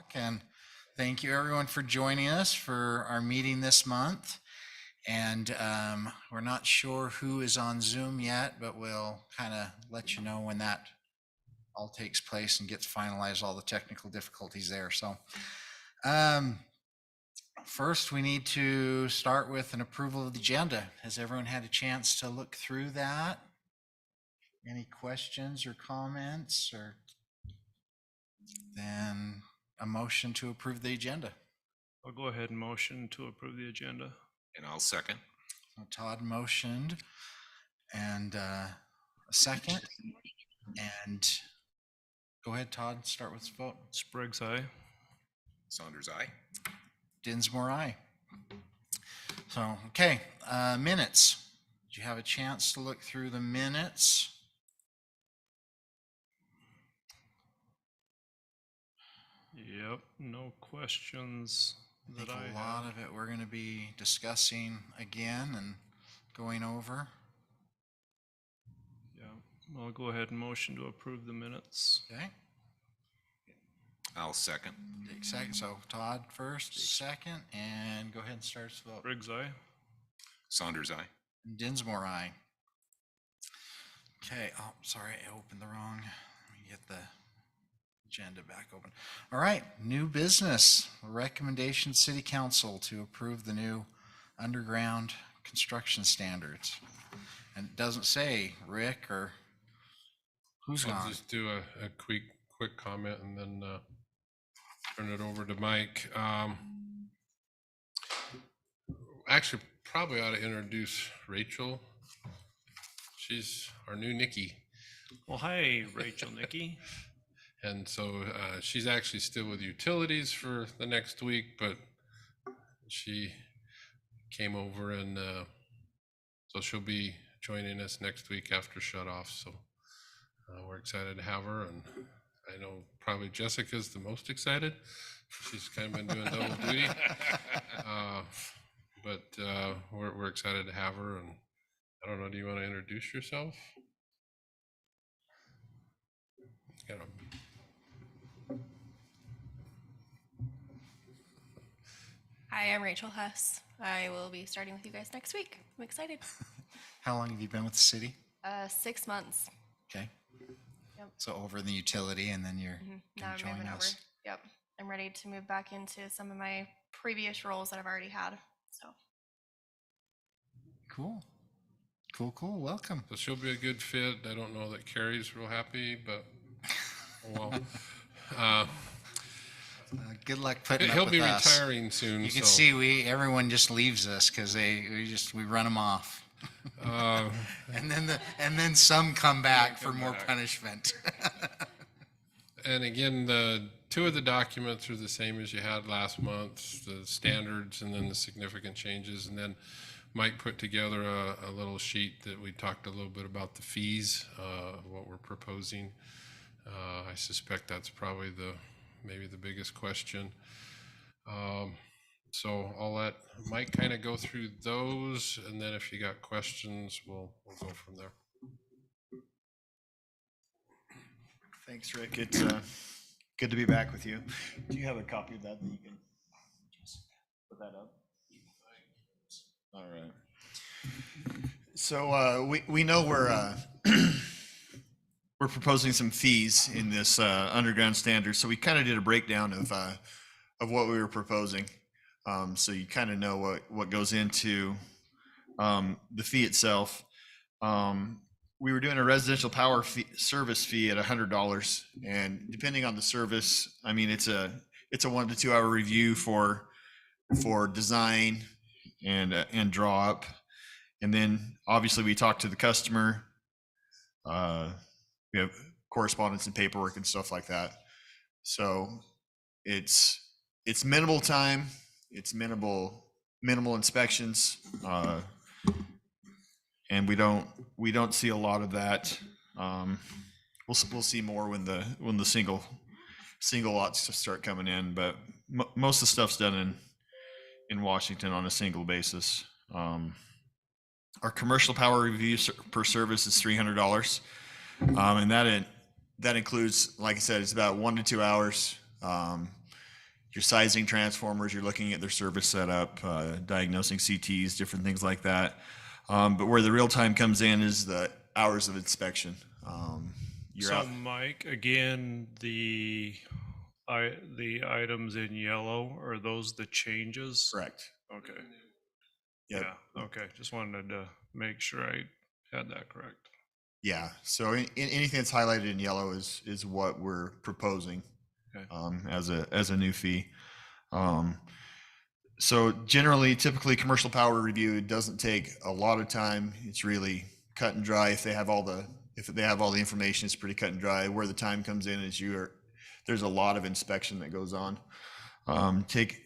o'clock, and thank you everyone for joining us for our meeting this month. And we're not sure who is on Zoom yet, but we'll kind of let you know when that all takes place and gets finalized, all the technical difficulties there. So first, we need to start with an approval of the agenda. Has everyone had a chance to look through that? Any questions or comments? Or then a motion to approve the agenda. I'll go ahead and motion to approve the agenda. And I'll second. So Todd motioned and a second. And go ahead, Todd, start with the vote. Spriggs, aye. Saunders, aye. Dinsmore, aye. So, okay, minutes. Did you have a chance to look through the minutes? Yep, no questions I think that I a lot have. of it we're going to be discussing again and going over. Yeah, I'll go ahead and motion to approve the minutes. Okay, I'll second. Dick second. So Todd first, Dick second, and go ahead and start the vote. Spriggs, aye. Saunders, aye. Dinsmore, aye. Okay, oh, sorry, I opened the wrong. Let me get the agenda back open. All right, new business. Recommendation City Council to approve the new underground construction standards. And it doesn't say Rick or who's I'll gone. just do a quick comment and then turn it over to Mike. Actually, probably ought to introduce Rachel. She's our new Nikki. Well, hi, Rachel, Nikki. And so she's actually still with utilities for the next week, but she came over and so she'll be joining us next week after shut off. So we're excited to have her. And I know probably Jessica's the most excited. She's kind of been doing double duty. But we're excited to have her. And I don't know, do you want to introduce yourself? Got a Hi, I'm Rachel Huss. I will be starting with you guys next week. I'm excited. How long have you been with the city? 6 months. Okay. Yep. So over in the utility and then you're Now gonna I'm join moving over. us. Yep. I'm ready to move back into some of my previous roles that I've already had. So Cool. Cool. Welcome. So she'll be a good fit. I don't know that Carrie's real happy, but oh well. Good luck putting up He'll with be us. retiring soon. You can so, see everyone just leaves us because we run them off. And then some come back for more punishment. And again, the two of the documents are the same as you had last month, the standards and then the significant changes. And then Mike put together a little sheet that we talked a little bit about the fees, what we're proposing. I suspect that's probably maybe the biggest question. So I'll let Mike kind of go through those, and then if you got questions, we'll go from there. Thanks, Rick. It's good to be back with you. Do you have a copy of that you can put that up? All right. So we know we're we're proposing some fees in this underground standard. So we kind of did a breakdown of what we were proposing. So you kind of know what goes into the fee itself. We were doing a residential power service fee at $100, and depending on the service, I mean, it's a 1 to 2 hour review for design and draw up, and then obviously we talk to the customer. We have correspondence and paperwork and stuff like that. So it's minimal time, it's minimal inspections. And we don't see a lot of that. We'll see more when the single lots start coming in, but most of the stuff's done in Washington on a single basis. Our commercial power review per service is $300, and that includes, like I said, it's about 1 to 2 hours. you're sizing transformers, you're looking at their service setup, diagnosing CTs, different things like that. But where the real time comes in is the hours of inspection. You're So out. Mike, again, the items in yellow, are those the changes? Correct. Okay. Yep. Yeah, okay, just wanted to make sure I had that correct. Yeah. So anything that's highlighted in yellow is what we're proposing Okay. as a new fee. So generally, typically, commercial power review doesn't take a lot of time. It's really cut and dry. If they have all the information, it's pretty cut and dry. Where the time comes in is there's a lot of inspection that goes on. Take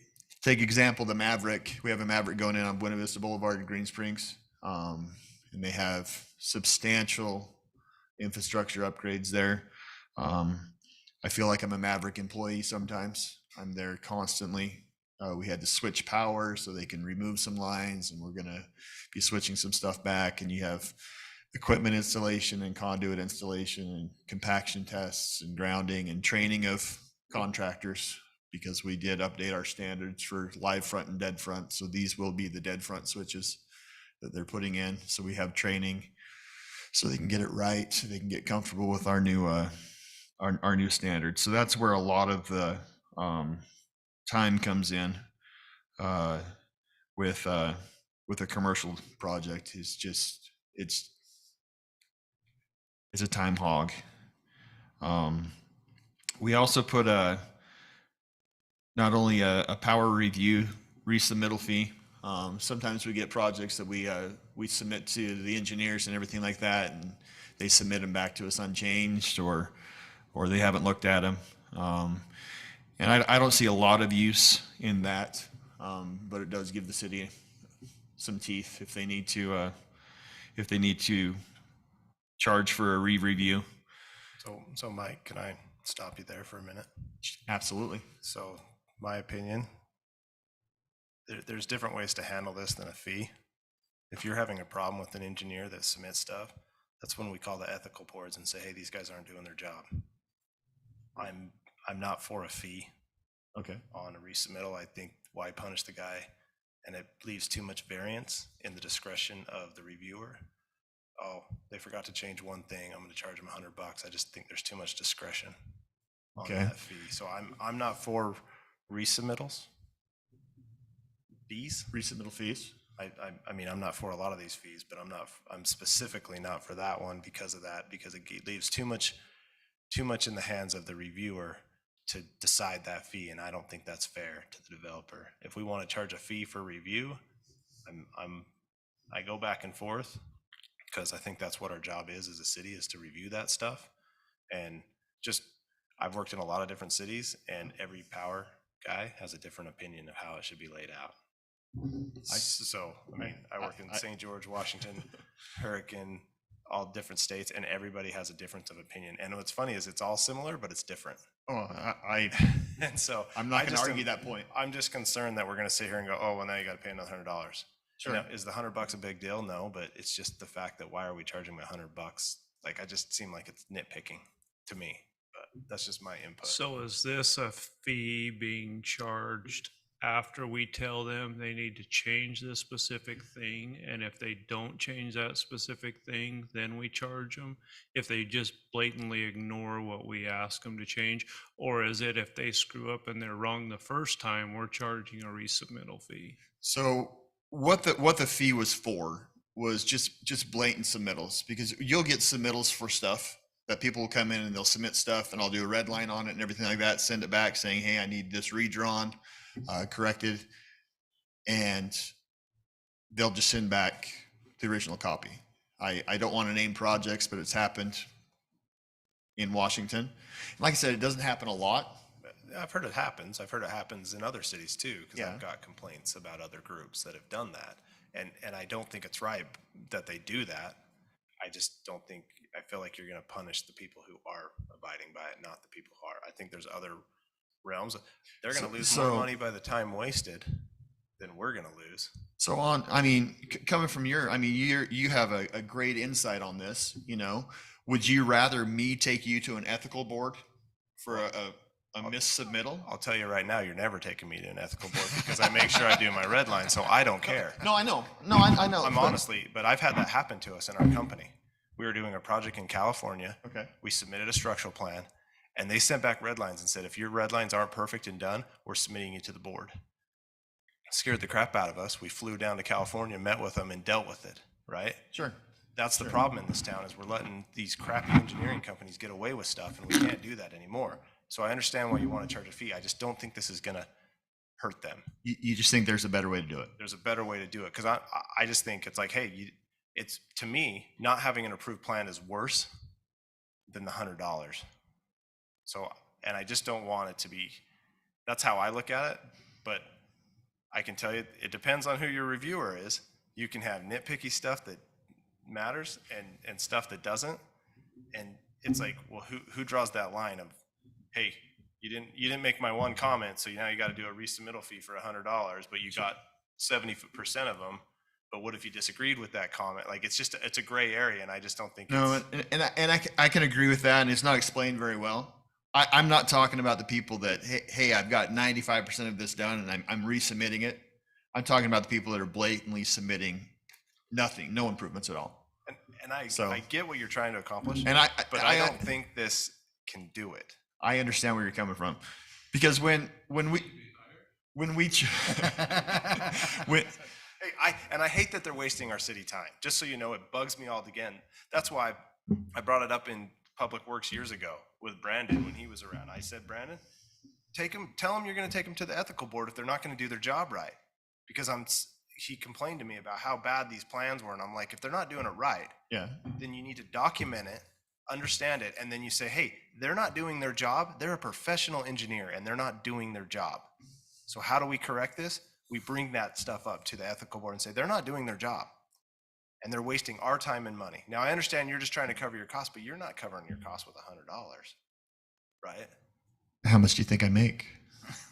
example, the Maverick. We have a Maverick going in on Buena Vista Boulevard in Green Springs, and they have substantial infrastructure upgrades there. I feel like I'm a Maverick employee sometimes. I'm there constantly. We had to switch power so they can remove some lines, and we're going to be switching some stuff back. And you have equipment installation and conduit installation and compaction tests and grounding and training of contractors, because we did update our standards for live front and dead front. So these will be the dead front switches that they're putting in. So we have training so they can get it right, so they can get comfortable with our new standards. So that's where a lot of the time comes in with a commercial project. Is just it's a time hog. We also put not only a power review resubmittal fee. Sometimes we get projects that we submit to the engineers and everything like that, and they submit them back to us unchanged, or they haven't looked at them. And I don't see a lot of use in that, but it does give the city some teeth if they need to charge for a re-review. So Mike, can I stop you there for a minute? Absolutely. So my opinion, there's different ways to handle this than a fee. If you're having a problem with an engineer that submits stuff, that's when we call the ethical boards and say, hey, these guys aren't doing their job. I'm not for a fee Okay. on a resubmittal. I think why punish the guy? And it leaves too much variance in the discretion of the reviewer. Oh, they forgot to change one thing, I'm going to charge them $100. I just think there's too much discretion on Okay. that fee. So I'm not for resubmittals. Fees. Resubmittal fees. I mean, I'm not for a lot of these fees, but I'm specifically not for that one because of that, because it leaves too much in the hands of the reviewer to decide that fee, and I don't think that's fair to the developer. If we want to charge a fee for review, I go back and forth, because I think that's what our job is as a city, is to review that stuff. And just, I've worked in a lot of different cities, and every power guy has a different opinion of how it should be laid out. I work in St. George, Washington, Hurricane, all different states, and everybody has a difference of opinion. And what's funny is it's all similar, but it's different. Oh, And so I'm not I going to just argue am- that point. I'm just concerned that we're going to sit here and go, oh, well, now you got to pay another $100. Sure. Now, is the $100 a big deal? No, but it's just the fact that why are we charging me $100? Like, I just seem like it's nitpicking to me, but that's just my input. So is this a fee being charged after we tell them they need to change this specific thing? And if they don't change that specific thing, then we charge them? If they just blatantly ignore what we ask them to change? Or is it if they screw up and they're wrong the first time, we're charging a resubmittal fee? So what the fee was for was just blatant submittals, because you'll get submittals for stuff that people will come in and they'll submit stuff, and I'll do a red line on it and everything like that, send it back saying, hey, I need this redrawn, corrected, and they'll just send back the original copy. I don't want to name projects, but it's happened in Washington. Like I said, it doesn't happen a lot. I've heard it happens. I've heard it happens in other cities too, because Yeah. I've got complaints about other groups that have done that. And I don't think it's right that they do that. I just don't think, I feel like you're going to punish the people who are abiding by it, not the people who are. I think there's other realms. They're going to lose more money by the time wasted than we're going to lose. So coming from you have a great insight on this, Would you rather me take you to an ethical board for a missubmittal? I'll tell you right now, you're never taking me to an ethical board because I make sure I do my red line, so I don't care. No, I know. No, I know. I'm honestly, but I've had that happen to us in our company. We were doing a project in California. Okay. We submitted a structural plan, and they sent back red lines and said, if your red lines aren't perfect and done, we're submitting you to the board. Scared the crap out of us. We flew down to California, met with them, and dealt with it, right? Sure. That's the problem in this town, is we're letting these crappy engineering companies get away with stuff, and we can't do that anymore. So I understand why you want to charge a fee. I just don't think this is gonna hurt them. You just think there's a better way to do it? There's a better way to do it, because I just think it's like, hey, it's, to me, not having an approved plan is worse than the $100. So, and I just don't want it to be, that's how I look at it, but I can tell you, it depends on who your reviewer is. You can have nitpicky stuff that matters and stuff that doesn't. And it's like, well, who draws that line of, hey, you didn't make my one comment, so now you got to do a resubmittal fee for $100, but you got 70% of them. But what if you disagreed with that comment? Like, it's just, it's a gray area, and I just don't think No, it's. and I can agree with that, and it's not explained very well. I'm not talking about the people that, hey, I've got 95% of this done and I'm resubmitting it. I'm talking about the people that are blatantly submitting nothing, no improvements at all. And I So- I get what you're trying to accomplish, And but I don't think this can do it. I understand where you're coming from, because when we when, Hey, I hate that they're wasting our city time. Just so you know, it bugs me all again. That's why I brought it up in Public Works years ago with Brandon when he was around. I said, Brandon, tell them you're going to take them to the ethical board if they're not going to do their job right. Because he complained to me about how bad these plans were, and I'm like, if they're not doing it right, yeah, then you need to document it, understand it, and then you say, hey, they're not doing their job. They're a professional engineer, and they're not doing their job. So how do we correct this? We bring that stuff up to the ethical board and say, they're not doing their job, and they're wasting our time and money. Now, I understand you're just trying to cover your costs, but you're not covering your costs with $100, right? how much do you think I make?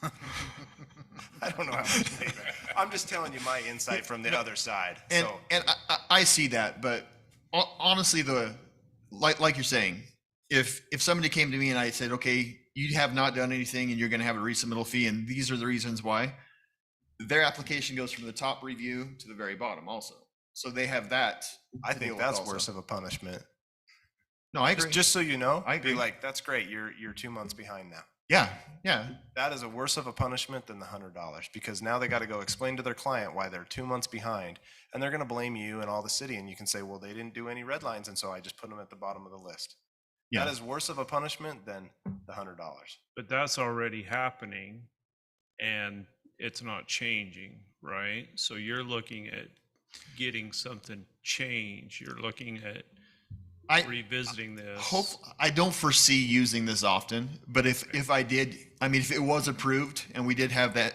I don't know how much you make. I'm just telling you my insight from the other side. And So, and I see that, but honestly, like you're saying, if somebody came to me and I said, okay, you have not done anything and you're going to have a resubmittal fee, and these are the reasons why, their application goes from the top review to the very bottom also. So they have that. I to deal think with that's also. worse of a punishment. No, I agree. Just so you know, I be agree. like, that's great. You're 2 months behind now. Yeah. That is a worse of a punishment than the $100, because now they got to go explain to their client why they're 2 months behind, and they're going to blame you and all the city, and you can say, well, they didn't do any red lines, and so I just put them at the bottom of the list. Yeah. That is worse of a punishment than the $100. But that's already happening and it's not changing, right? So you're looking at getting something changed. You're looking at I revisiting this. I don't foresee using this often, but if I did, I mean, if it was approved and we did have that,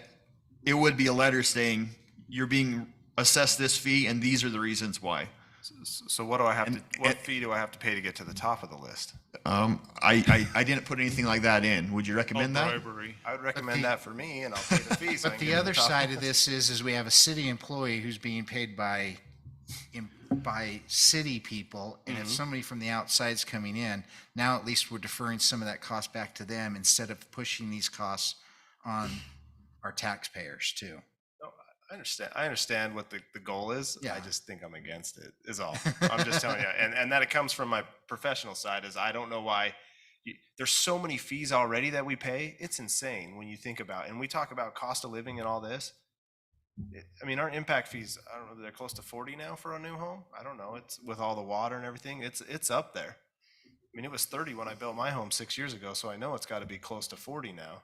it would be a letter saying you're being assessed this fee and these are the reasons why. So what do I have And- to, what fee do I have to pay to get to the top of the list? I didn't put anything like that in. Would you Oh, recommend that? bribery. I would recommend that for me, and I'll pay the fee. so I But can the get to other top. side of this is we have a city employee who's being paid by city people, and if somebody from the outside's coming in, now at least we're deferring some of that cost back to them instead of pushing these costs on our taxpayers too. No, I understand what the goal is. Yeah. I just think I'm against it, is all. I'm just telling you. And that it comes from my professional side, is I don't know why. There's so many fees already that we pay. It's insane when you think about it. And we talk about cost of living and all this. I mean, our impact fees, I don't know, they're close to 40 now for a new home. I don't know. It's with all the water and everything. It's up there. I mean, it was 30 when I built my home 6 years ago, so I know it's got to be close to 40 now.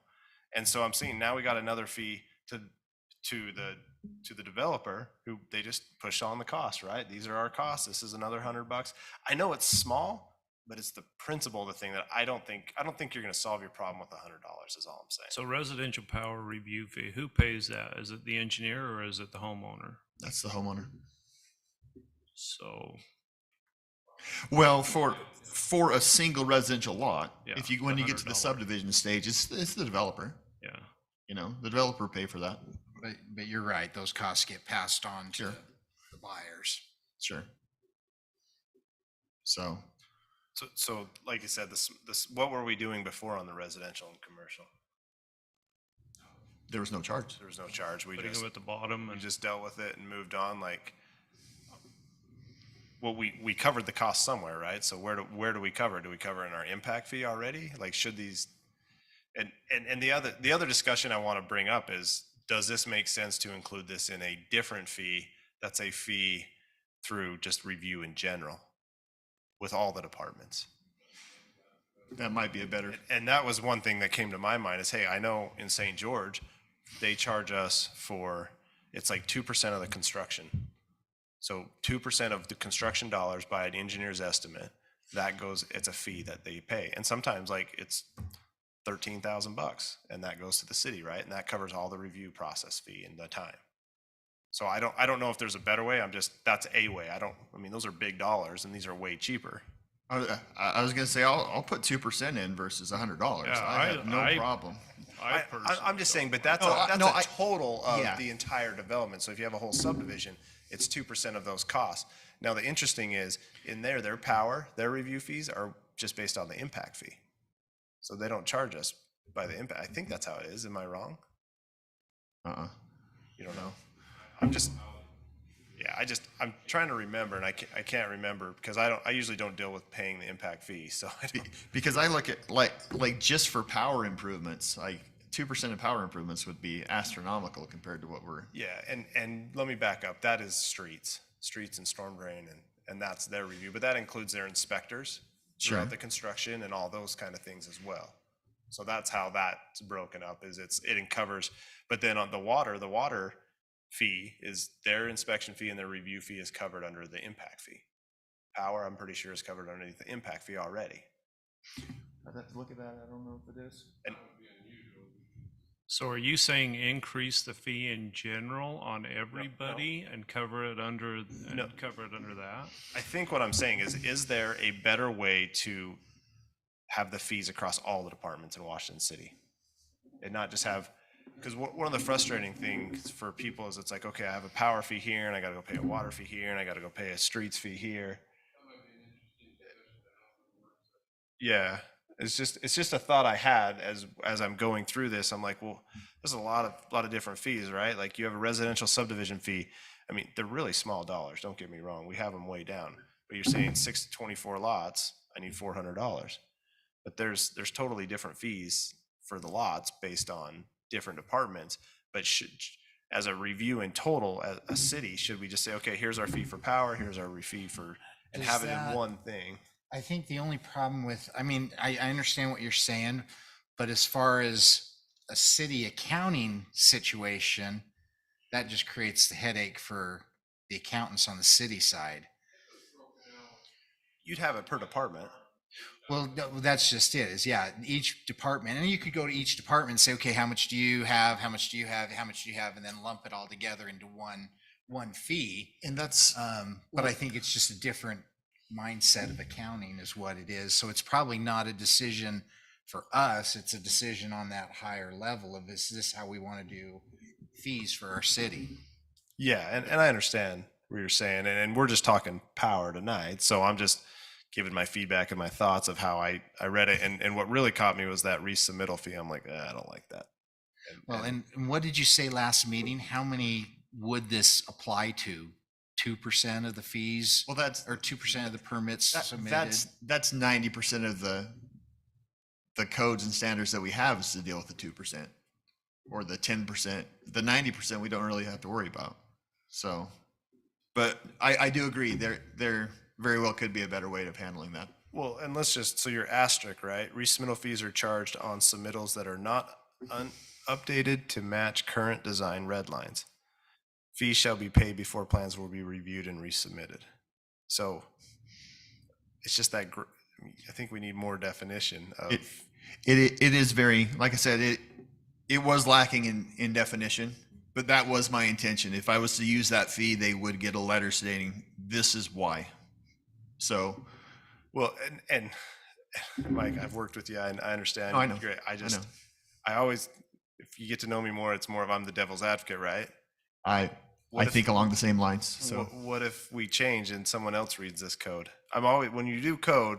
And so I'm seeing now we got another fee to the developer, who they just push on the cost, right? These are our costs. This is another $100. I know it's small, but it's the principle of the thing that I don't think you're going to solve your problem with $100 is all I'm saying. So residential power review fee, who pays that? Is it the engineer or is it the homeowner? That's the homeowner. So, Well, for a single residential lot, Yeah, when the you get to the $100. subdivision stage, it's the developer. yeah. You know, the developer pay for that. But you're right, those costs get passed on to Sure. the buyers. Sure. So So like you said, what were we doing before on the residential and commercial? There was no charge. There was no charge. We Putting just, them at the bottom we and just dealt with it and moved on, like, well, we covered the cost somewhere, right? So where do we cover? Do we cover in our impact fee already? Like, should these, and the other discussion I want to bring up is, does this make sense to include this in a different fee? That's a fee through just review in general with all the departments. That might be a better, And that was one thing that came to my mind is, hey, I know in St. George, they charge us for, it's like 2% of the construction. So 2% of the construction dollars by an engineer's estimate, that goes, it's a fee that they pay. And sometimes like it's $13,000 and that goes to the city, right? And that covers all the review process fee and the time. So I don't know if there's a better way. That's a way. I mean, those are big dollars and these are way cheaper. I was gonna say, I'll put 2% in versus $100. Yeah, I have no problem. I'm just saying, but that's No, a total of yeah. the entire development. So if you have a whole subdivision, it's 2% of those costs. Now, the interesting is, in there, their review fees are just based on the impact fee. So they don't charge us by the impact. I think that's how it is. Am I wrong? You don't know? I'm trying to remember, and I can't remember because I usually don't deal with paying the impact fee. So Because I look at like just for power improvements, like 2% of power improvements would be astronomical compared to what we're. yeah, and let me back up. That is streets and storm drain, and that's their review. But that includes their inspectors throughout Sure. the construction and all those kind of things as well. So that's how that's broken up. It covers. But then on the water fee is their inspection fee and their review fee is covered under the impact fee. Power, I'm pretty sure, is covered underneath the impact fee already. I'd have to look at that. I don't know if it is. And so are you saying increase the fee in general on everybody and cover it under that? I think what I'm saying is there a better way to have the fees across all the departments in Washington City? And not just have, because one of the frustrating things for people is it's like, okay, I have a power fee here and I gotta go pay a water fee here and I gotta go pay a streets fee here. Yeah, it's just a thought I had as I'm going through this. I'm like, well, there's a lot of different fees, right? Like you have a residential subdivision fee. I mean, they're really small dollars. Don't get me wrong. We have them way down, but you're saying 6 to 24 lots, I need $400. But there's totally different fees for the lots based on different departments. But as a review in total, as a city, should we just say, okay, here's our fee for power, here's our fee for, and Does have it that- in one thing? I think the only problem with, I mean, I understand what you're saying, but as far as a city accounting situation, that just creates the headache for the accountants on the city side. You'd have it per department. Well, that's just it, is yeah, each department, and you could go to each department and say, okay, how much do you have? How much do you have? How much do you have? And then lump it all together into one fee. And that's, But I think it's just a different mindset of accounting is what it is. So it's probably not a decision for us. It's a decision on that higher level of, is this how we want to do fees for our city? Yeah, and I understand what you're saying, and we're just talking power tonight. So I'm just giving my feedback and my thoughts of how I read it. And what really caught me was that resubmittal fee. I'm like, I don't like that. Well, and what did you say last meeting? How many would this apply to? 2% of the fees, well, that's, or 2% of the permits submitted? that's 90% of the codes and standards that we have is to deal with the 2% or the 10%. The 90% we don't really have to worry about. So, but I do agree there very well could be a better way of handling that. Well, and let's just, so your asterisk, right? Resubmittal fees are charged on submittals that are not updated to match current design red lines. Fees shall be paid before plans will be reviewed and resubmitted. So it's just that, I think we need more definition of. It is very, like I said, it was lacking in definition, but that was my intention. If I was to use that fee, they would get a letter stating this is why. So, Well, and Mike, I've worked with you. I understand. Oh, I know. Great. I know. I always, if you get to know me more, it's more of I'm the devil's advocate, right? I What if- think along the same lines. So What if we change and someone else reads this code? I'm always, when you do code,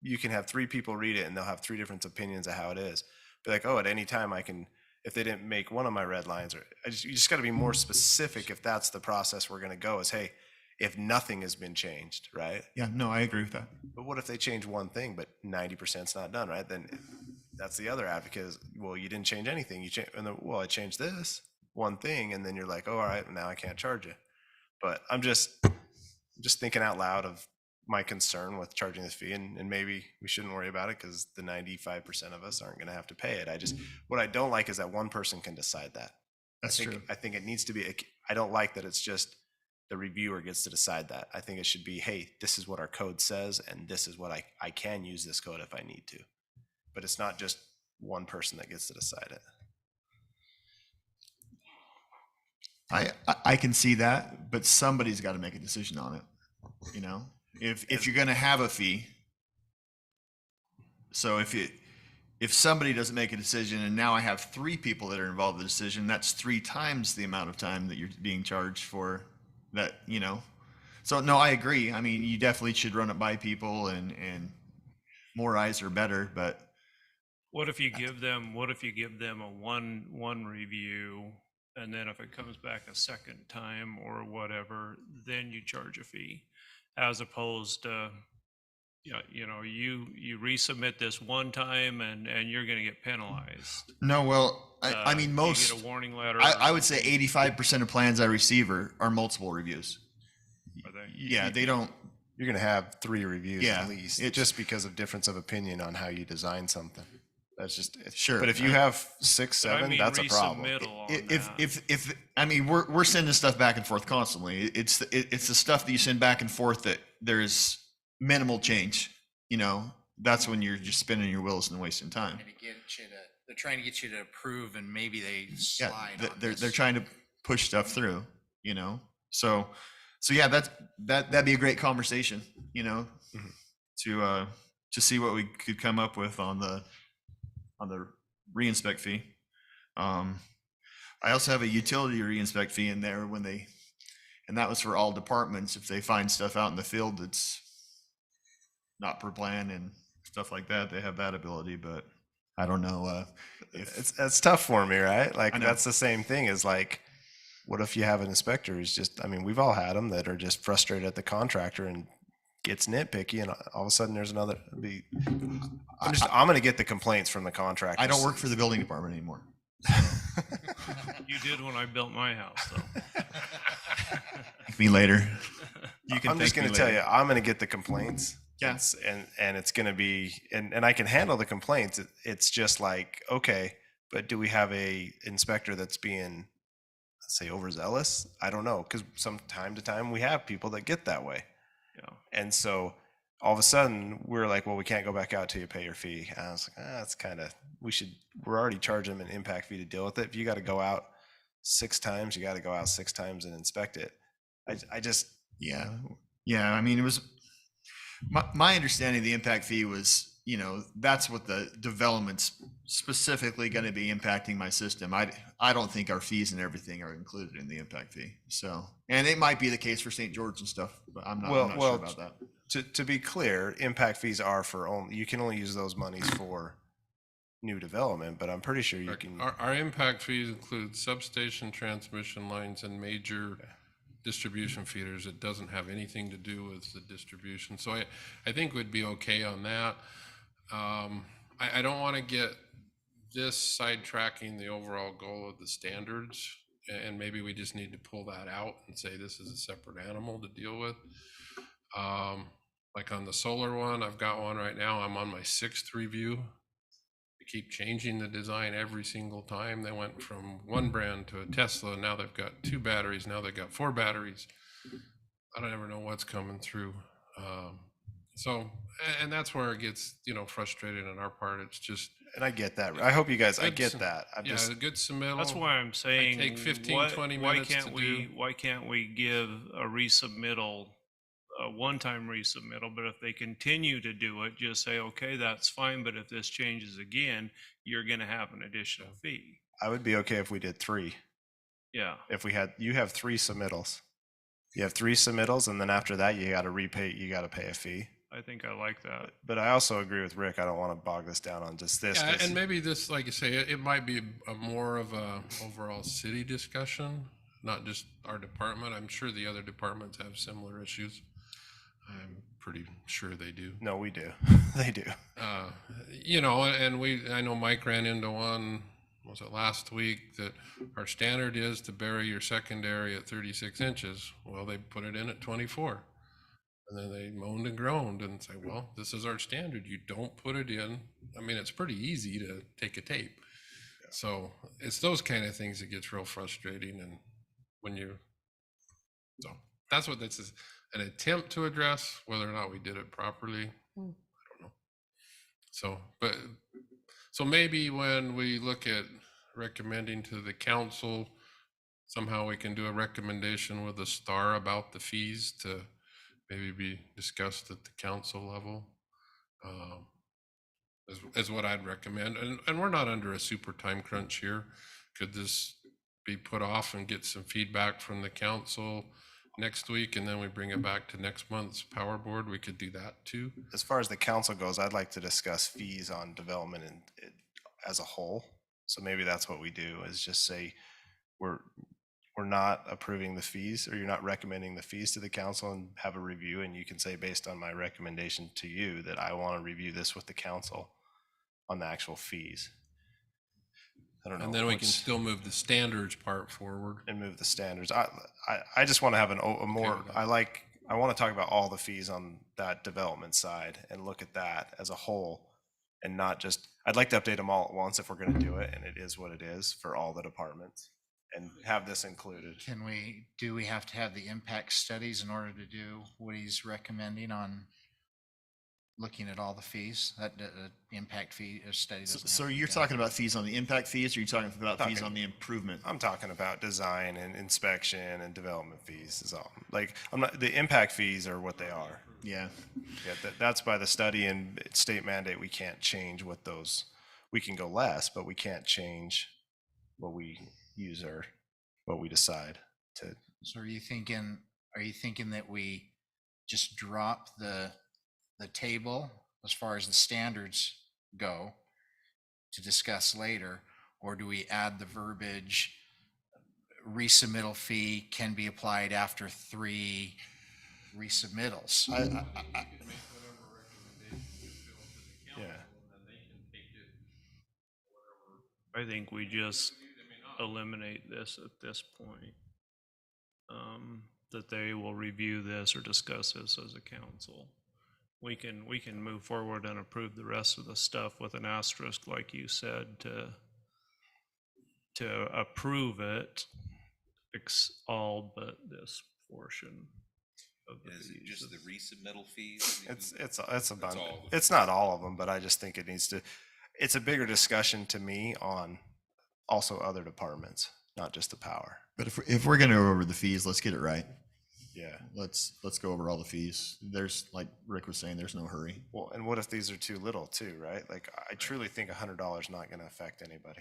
you can have three people read it and they'll have three different opinions of how it is. Be like, oh, at any time I can, if they didn't make one of my red lines, or you just got to be more specific if that's the process we're going to go is, hey, if nothing has been changed, right? Yeah, no, I agree with that. But what if they change one thing, but 90% is not done, right? Then that's the other advocate is, well, you didn't change anything. You changed, and then, well, I changed this one thing, and then you're like, oh, all right, now I can't charge you. But I'm just thinking out loud of my concern with charging this fee, and maybe we shouldn't worry about it because the 95% of us aren't going to have to pay it. What I don't like is that one person can decide that. That's true. I think it needs to be, I don't like that it's just the reviewer gets to decide that. I think it should be, hey, this is what our code says, and this is what I can use this code if I need to. But it's not just one person that gets to decide it. I can see that, but somebody's got to make a decision on it. You know, if you're going to have a fee, so if somebody doesn't make a decision and now I have three people that are involved in the decision, that's 3 times the amount of time that you're being charged for that, you know. So no, I agree. I mean, you definitely should run it by people and more eyes are better, but What if you give them a one review, and then if it comes back a second time or whatever, then you charge a fee, as opposed to, you resubmit this one time and you're going to get penalized. no, well, I mean, You most, get a warning letter. I would say 85% of plans I receive are multiple reviews. Are they? Yeah, they don't, You're going to have 3 reviews Yeah, at least, it's- just because of difference of opinion on how you design something. That's just Sure. But if you have 6, But I 7, mean that's a problem. resubmittal on if I mean, we're sending stuff back and forth constantly. It's the stuff that you send back and forth that there's minimal change, you know, that's when you're just spinning your wheels and wasting time. And to get you to, they're trying to get you to approve and maybe they Yeah, slide on they're this. trying to push stuff through, you know. So yeah, that'd be a great conversation, you know, to see what we could come up with on the reinspect fee. I also have a utility reinspect fee in there and that was for all departments. If they find stuff out in the field that's not per plan and stuff like that, they have that ability, but I don't know, if, It's tough for me, right? Like I know. that's the same thing as like, what if you have an inspector who's just, I mean, we've all had them that are just frustrated at the contractor and gets nitpicky, and all of a sudden there's another. I'm going to get the complaints from the contractor. I don't work for the building department anymore. You did when I built my house, though. Thank me later. You I'm just going to tell you, I'm going to get the complaints. Yeah. And it's going to be, and I can handle the complaints. It's just like, okay, but do we have a inspector that's being, let's say, overzealous? I don't know, because from time to time we have people that get that way. Yeah. And so all of a sudden we're like, well, we can't go back out till you pay your fee. And I was like, that's kind of, we're already charging them an impact fee to deal with it. If you got to go out 6 times, you got to go out 6 times and inspect it. I just, Yeah. I mean, it was my understanding of the impact fee was, you know, that's what the development's specifically going to be impacting my system. I don't think our fees and everything are included in the impact fee. So, and it might be the case for St. George and stuff, but I'm not sure about that. to be clear, impact fees are for only, you can only use those monies for new development, but I'm pretty sure you can. Our impact fees include substation, transmission lines, and major distribution feeders. It doesn't have anything to do with the distribution. So I think we'd be okay on that. I don't want to get this sidetracking the overall goal of the standards, and maybe we just need to pull that out and say this is a separate animal to deal with. Like on the solar one, I've got one right now. I'm on my 6th review. They keep changing the design every single time. They went from one brand to a Tesla. Now they've got 2 batteries. Now they've got 4 batteries. I don't ever know what's coming through. So, and that's where it gets, frustrating on our part. It's just, And I get that. I hope you guys, I Good get sum- that. I'm yeah, just, a good submittal. That's why I'm saying. take 15, 20 minutes to do. Why can't we give a resubmittal, a one-time resubmittal, but if they continue to do it, just say, okay, that's fine, but if this changes again, you're gonna have an additional fee. I would be okay if we did 3. Yeah, If you have 3 submittals. You have 3 submittals, and then after that, you got to pay a fee. I I think I like that. But I also agree with Rick. I don't want to bog this down on just this. Yeah, This- and maybe this, like you say, it might be a more of a overall city discussion, not just our department. I'm sure the other departments have similar issues. I'm pretty sure they do. No, we do. They do. You know, and I know Mike ran into one, was it last week, that our standard is to bury your secondary at 36 inches. Well, they put it in at 24. And then they moaned and groaned and say, well, this is our standard. You don't put it in. I mean, it's pretty easy to take a tape. So it's those kind of things that gets real frustrating. And when so that's what this is, an attempt to address. Whether or not we did it properly, I don't know. So maybe when we look at recommending to the council, somehow we can do a recommendation with a star about the fees to maybe be discussed at the council level, is what I'd recommend. And we're not under a super time crunch here. Could this be put off and get some feedback from the council next week, and then we bring it back to next month's power board? We could do that too. As far as the council goes, I'd like to discuss fees on development as a whole. So maybe that's what we do, is just say we're not approving the fees, or you're not recommending the fees to the council, and have a review. And you can say, based on my recommendation to you, that I want to review this with the council on the actual fees. I don't know. And then we can what's- still move the standards part forward. and move the standards. I just want to have a more, with that. I want to talk about all the fees on that development side and look at that as a whole, and not just, I'd like to update them all at once if we're going to do it, and it is what it is for all the departments, and have this included. Do we have to have the impact studies in order to do what he's recommending on looking at all the fees? That impact fee study doesn't have So to be you're done. talking about fees on the impact fees, or you're talking about fees Talking- on the improvement? I'm talking about design and inspection and development fees is all. Like, the impact fees are what they are. Yeah. Yeah, that's by the study and state mandate. We can't change what those, we can go less, but we can't change what we use or what we decide to. So are you thinking that we just drop the table as far as the standards go to discuss later? Or do we add the verbiage, resubmittal fee can be applied after 3 resubmittals? Yeah. I think we just eliminate this at this point. That they will review this or discuss this as a council. We can move forward and approve the rest of the stuff with an asterisk, like you said, to approve it, all but this portion of the Is it fees. just the resubmittal fees? It's a bunch. all of it. It's not all of them, but I just think it needs to, it's a bigger discussion to me on also other departments, not just the power. But if we're gonna go over the fees, let's get it right. Yeah. Let's go over all the fees. There's, like Rick was saying, there's no hurry. Well, and what if these are too little too, right? Like, I truly think $100 is not going to affect anybody.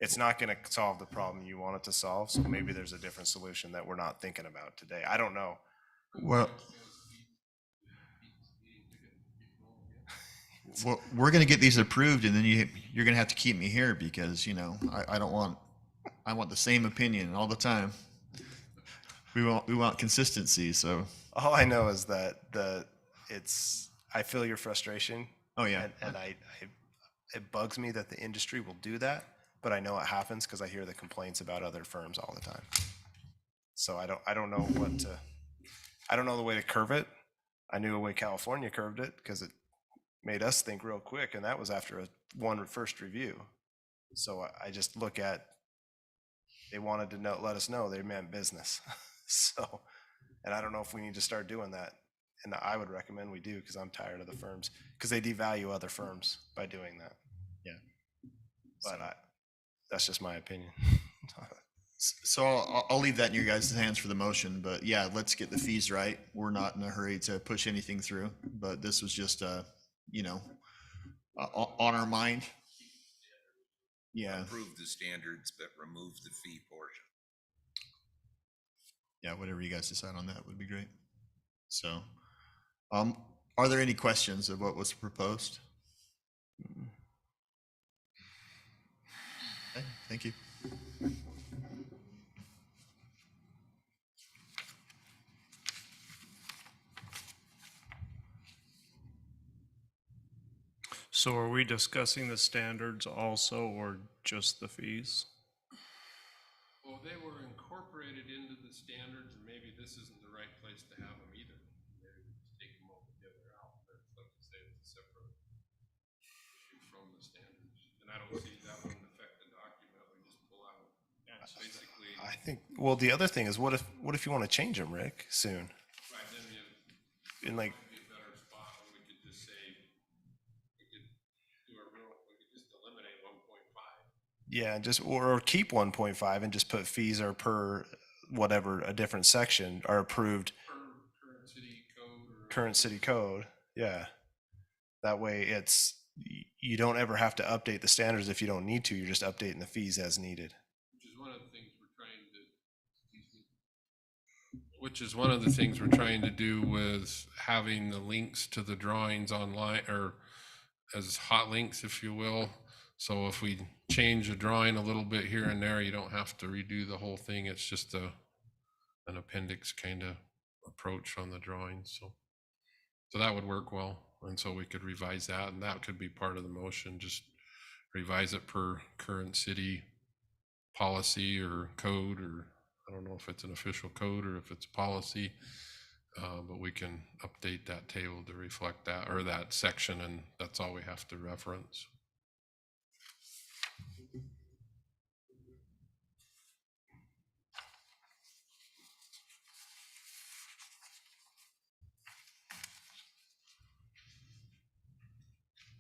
It's not going to solve the problem you want it to solve. So maybe there's a different solution that we're not thinking about today. I don't know. Well, we're gonna get these approved, and then you're gonna have to keep me here, because, I don't want, I want the same opinion all the time. We want consistency, so. All I know is that I feel your frustration. Oh, yeah. And it bugs me that the industry will do that, but I know it happens because I hear the complaints about other firms all the time. So I don't know I don't know the way to curve it. I knew the way California curved it because it made us think real quick, and that was after one first review. So I just look at, they wanted to let us know they meant business. So, and I don't know if we need to start doing that. And I would recommend we do, because I'm tired of the firms, because they devalue other firms by doing that. Yeah. But that's just my opinion. So I'll leave that in your guys' hands for the motion, but yeah, let's get the fees right. We're not in a hurry to push anything through, but this was just, on our mind. Yeah, Approve the standards, but remove the fee portion. yeah, whatever you guys decide on that would be great. So, Are there any questions of what was proposed? Okay, thank you. So are we discussing the standards also, or just the fees? Well, they were incorporated into the standards, and maybe this isn't the right place to have them either. Maybe we just take them all together out, but like you say, it's a separate issue from the standards. And I don't see that wouldn't affect the document, we just pull out. It's basically, I think, well, the other thing is what if you want to change them, Rick, soon? right, then you In like, might be a better spot when we could just say, we could do a real, we could just eliminate 1.5. yeah, just, or keep 1.5 and just put fees are per whatever, a different section are approved Per current city code or. current city code. Yeah. That way it's, you don't ever have to update the standards if you don't need to. You're just updating the fees as needed. Which is one of the things we're trying to, excuse me. Which is one of the things we're trying to do with having the links to the drawings online, or as hot links, if you will. So if we change a drawing a little bit here and there, you don't have to redo the whole thing. It's just an appendix kind of approach on the drawings. So that would work well. And so we could revise that, and that could be part of the motion, just revise it per current city policy or code, or I don't know if it's an official code or if it's policy, but we can update that table to reflect that, or that section, and that's all we have to reference.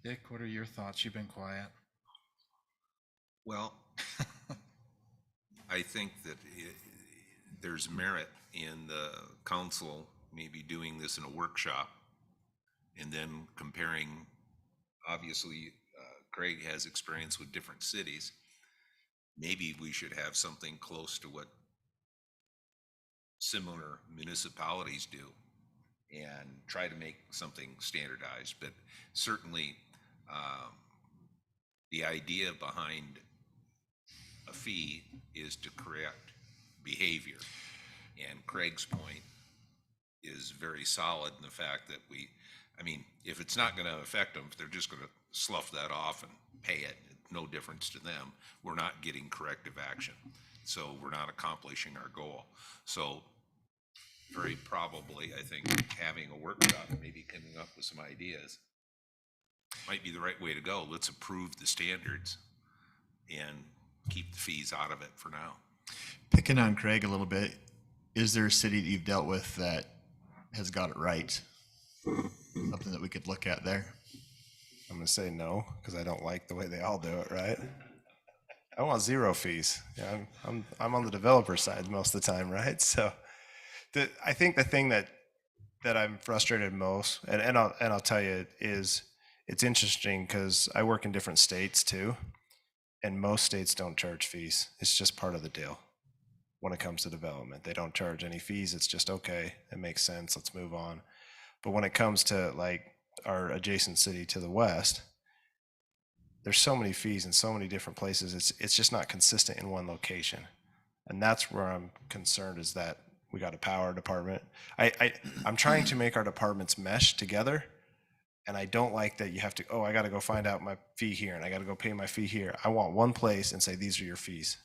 Dick, what are your thoughts? You've been quiet. Well, I think that there's merit in the council maybe doing this in a workshop and then comparing, obviously, Craig has experience with different cities. Maybe we should have something close to what similar municipalities do and try to make something standardized. But certainly, the idea behind a fee is to correct behavior. And Craig's point is very solid in the fact that if it's not going to affect them, if they're just going to slough that off and pay it, no difference to them, we're not getting corrective action. So we're not accomplishing our goal. So very probably, I think, having a workshop, maybe coming up with some ideas, might be the right way to go. Let's approve the standards and keep the fees out of it for now. Picking on Craig a little bit, is there a city that you've dealt with that has got it right? Something that we could look at there? I'm going to say no, because I don't like the way they all do it, right? I want zero fees. Yeah, I'm on the developer side most of the time, right? So I think the thing that I'm frustrated most, and I'll tell you, is it's interesting because I work in different states too, and most states don't charge fees. It's just part of the deal when it comes to development. They don't charge any fees. It's just, okay, it makes sense, let's move on. But when it comes to like our adjacent city to the west, there's so many fees in so many different places. It's just not consistent in one location. And that's where I'm concerned, is that we got a power department. I'm trying to make our departments mesh together. And I don't like that you have to, I got to go find out my fee here and I got to go pay my fee here. I want one place and say, these are your fees.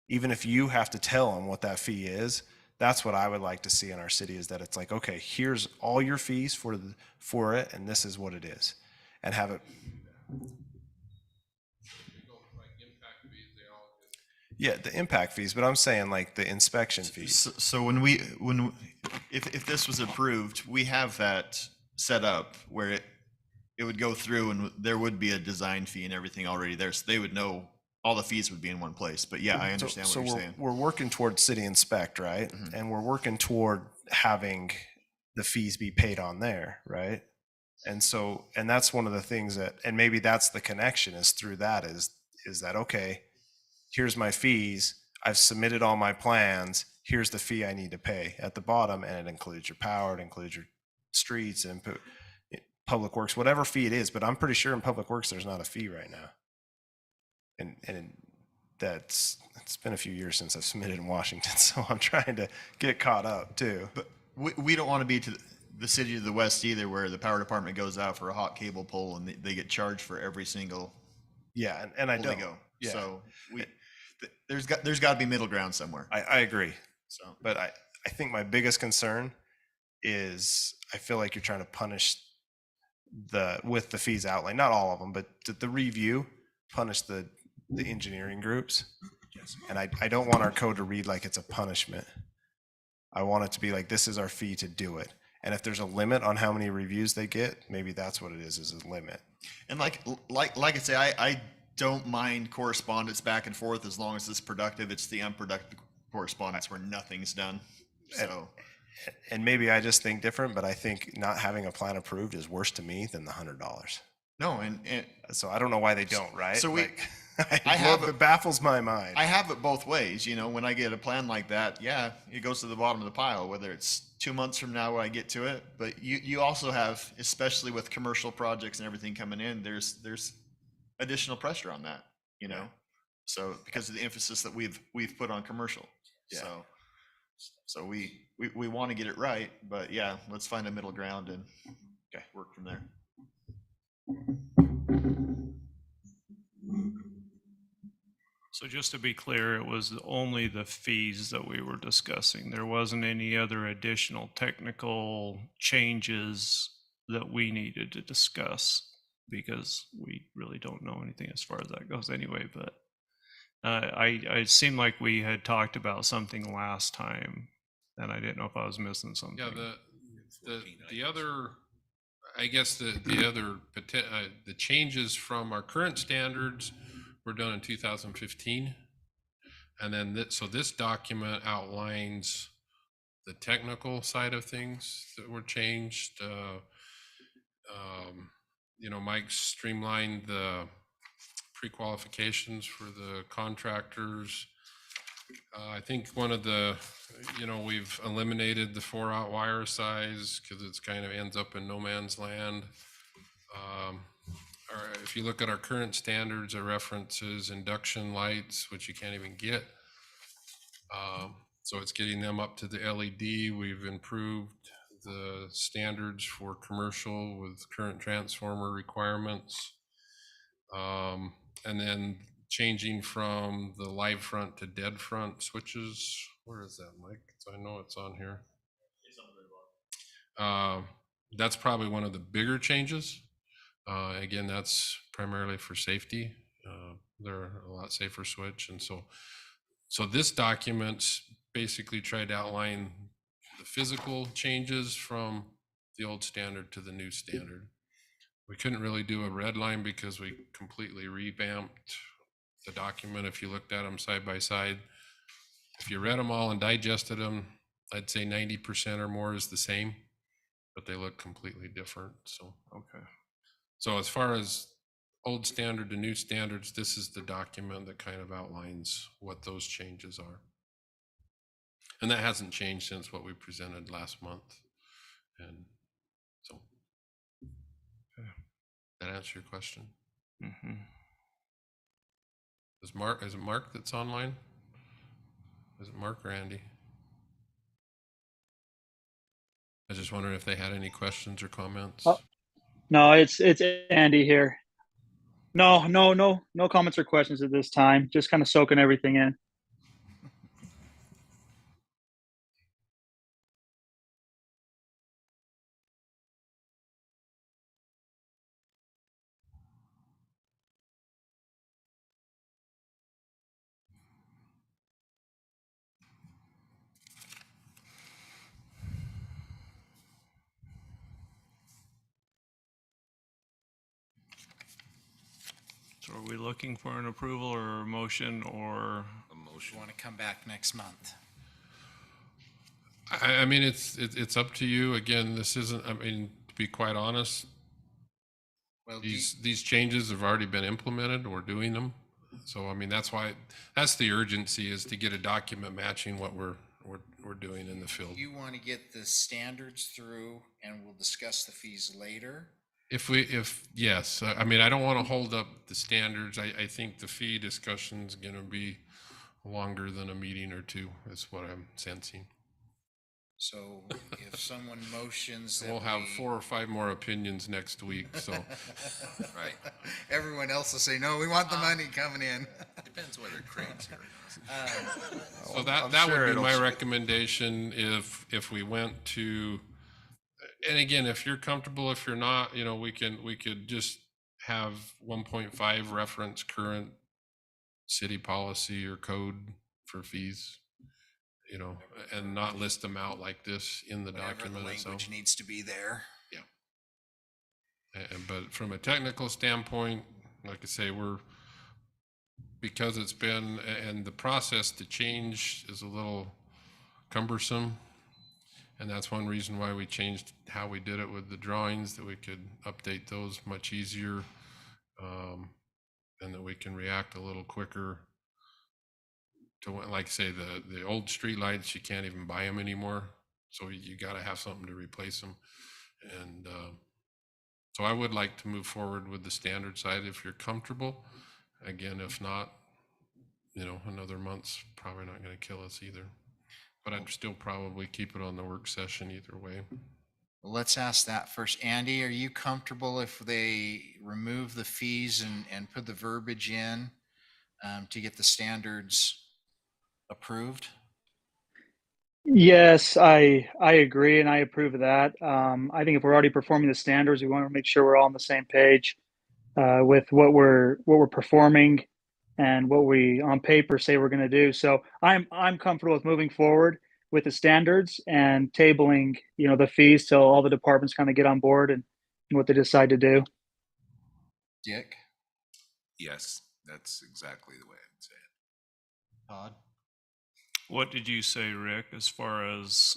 Even if you have to tell them what that fee is, that's what I would like to see in our city, is that it's like, okay, here's all your fees for it, and this is what it is. And have it. Yeah, the impact fees, but I'm saying like the inspection fees. So if this was approved, we have that set up where it would go through and there would be a design fee and everything already there. So they would know all the fees would be in one place. But yeah, I understand what you're saying. We're working toward city inspect, right? Mhm. And we're working toward having the fees be paid on there, right? And that's one of the things that, and maybe that's the connection, is through that, is that, okay, here's my fees, I've submitted all my plans, here's the fee I need to pay at the bottom, and it includes your power, it includes your streets and public works, whatever fee it is, but I'm pretty sure in public works, there's not a fee right now. And it's been a few years since I've submitted in Washington, so I'm trying to get caught up too. But we don't want to be to the city to the west either, where the power department goes out for a hot cable pole and they get charged for every single Yeah, and I pole they don't. go. Yeah. So there's got to be middle ground somewhere. I agree. So But I think my biggest concern is I feel like you're trying to punish with the fees outlined, not all of them, but the review, punish the engineering groups. And I don't want our code to read like it's a punishment. I want it to be like, this is our fee to do it. And if there's a limit on how many reviews they get, maybe that's what it is a limit. and like I say, I don't mind correspondence back and forth as long as it's productive. It's the unproductive correspondence where nothing's done. So And maybe I just think different, but I think not having a plan approved is worse to me than the $100. no, and So I don't know why they don't, right? So we- Like, it baffles my mind. I have it both ways. You know, when I get a plan like that, yeah, it goes to the bottom of the pile, whether it's 2 months from now when I get to it. But you also have, especially with commercial projects and everything coming in, there's additional pressure on that, you know? So because of the emphasis that we've put on commercial. Yeah. So we want to get it right, but yeah, let's find a middle ground and work from there. So just to be clear, it was only the fees that we were discussing. There wasn't any other additional technical changes that we needed to discuss because we really don't know anything as far as that goes anyway. But it seemed like we had talked about something last time, and I didn't know if I was missing something. Yeah, the other, I guess the other, the changes from our current standards were done in 2015. And then, so this document outlines the technical side of things that were changed. Mike streamlined the pre-qualifications for the contractors. I think one of the, we've eliminated the 4-out wire size because it's kind of ends up in no man's land. Or if you look at our current standards, it references induction lights, which you can't even get. So it's getting them up to the LED. We've improved the standards for commercial with current transformer requirements. And then changing from the live front to dead front switches. Where is that, Mike? I know it's on here. That's probably one of the bigger changes. Again, that's primarily for safety. They're a lot safer switch. And so this document basically tried to outline the physical changes from the old standard to the new standard. We couldn't really do a red line because we completely revamped the document. If you looked at them side by side, if you read them all and digested them, I'd say 90% or more is the same, but they look completely different. So, okay. So as far as old standard to new standards, this is the document that kind of outlines what those changes are. And that hasn't changed since what we presented last month. And so, that answer your question? Mm-hmm. Is it Mark that's online? Is it Mark or Andy? I was just wondering if they had any questions or comments. Oh. No, it's Andy here. No comments or questions at this time. Just kind of soaking everything in. So are we looking for an approval or a motion or? A motion. Want to come back next month? I mean, it's up to you. Again, this isn't, I mean, to be quite honest, Well, these changes have already been implemented. We're doing them. So, I mean, that's the urgency, is to get a document matching what we're we're doing in the field. You want to get the standards through and we'll discuss the fees later? Yes, I mean, I don't want to hold up the standards. I think the fee discussion's going to be longer than a meeting or two, is what I'm sensing. So if someone motions that We'll have we- 4 or 5 more opinions next week, so. Right. Everyone else will say, no, we want the money coming in. Depends whether Craig's here or not. So I'm that sure would be it'll- my recommendation if we went to, and again, if you're comfortable, if you're not, we could just have 1.5 reference current city policy or code for fees, and not list them out like this in the Whatever the document itself. language needs to be there. But from a technical standpoint, like I say, because it's been, and the process to change is a little cumbersome. And that's one reason why we changed how we did it with the drawings, that we could update those much easier. And that we can react a little quicker to when, like say, the old street lights, you can't even buy them anymore. So you got to have something to replace them. And, so I would like to move forward with the standard side if you're comfortable. Again, if not, another month's probably not going to kill us either. But I'd still probably keep it on the work session either way. Well, let's ask that first. Andy, are you comfortable if they remove the fees and put the verbiage in to get the standards approved? Yes, I agree and I approve of that. I think if we're already performing the standards, we want to make sure we're all on the same page with what we're performing and what we on paper say we're going to do. So I'm comfortable with moving forward with the standards and tabling, the fees till all the departments kind of get on board and what they decide to do. Dick? Yes, that's exactly the way I'd say it. Todd? What did you say, Rick, as far as